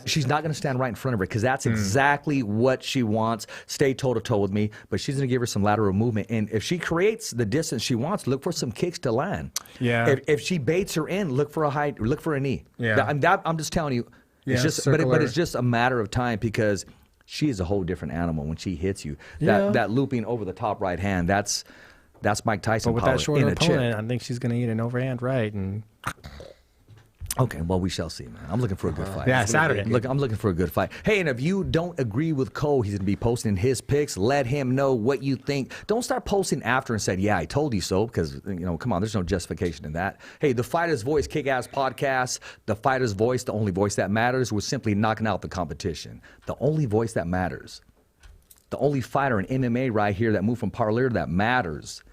she's not gonna stand right in front of her because that's exactly what she wants. Stay toe to toe with me, but she's gonna give her some lateral movement, and if she creates the distance she wants, look for some kicks to land. Yeah. If she baits her in, look for a knee. Yeah. I'm just telling you. Yeah, It's just, circle but her. it's just a matter of time because she is a whole different animal when she hits you. Yeah. That looping over the top right hand, that's Mike Tyson But with power that shorter in a chip. opponent, I think she's going to eat an overhand right. And Okay, well, we shall see, man. I'm looking for a good fight. Yeah, Saturday. I'm looking for a good fight. Hey, and if you don't agree with Cole, he's going to be posting his picks. Let him know what you think. Don't start posting after and said, yeah, I told you so, because, come on, there's no justification in that. Hey, the Fighter's Voice Kick-Ass Podcast, the Fighter's Voice, the only voice that matters. We're simply knocking out the competition. The only voice that matters. The only fighter in MMA right here that moved from Parlier that matters.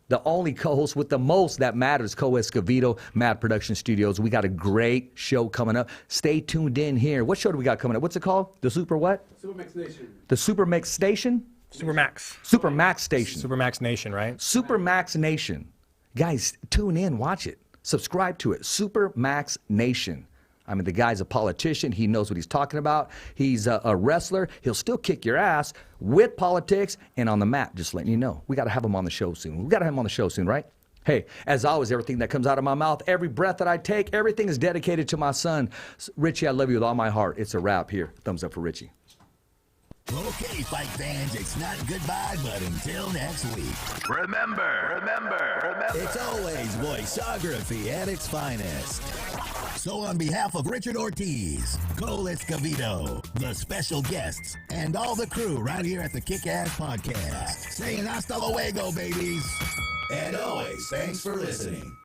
The only co-host with the most that matters, Co Escovedo, Mad Production Studios. We got a great show coming up. Stay tuned in here. What show do we got coming up? What's it called? The Super what? Supermax Nation. The Supermax Station? Supermax. Supermax Station. Supermax Nation, right? Supermax Nation. Guys, tune in, watch it. Subscribe to it. Supermax Nation. I mean, the guy's a politician. He knows what he's talking about. He's a wrestler. He'll still kick your ass with politics and on the mat, just letting you know. We got to have him on the show soon. We got to have him on the show soon, right? Hey, as always, everything that comes out of my mouth, every breath that I take, everything is dedicated to my son. Richie, I love you with all my heart. It's a wrap here. Thumbs up for Richie. Okay, fight fans, it's not goodbye, but until next week. Remember. It's always voiceography at its finest. So on behalf of Richard Ortiz, Cole Escovedo, the special guests, and all the crew right here at the Kick-Ass Podcast, saying hasta luego, babies. And always, thanks for listening.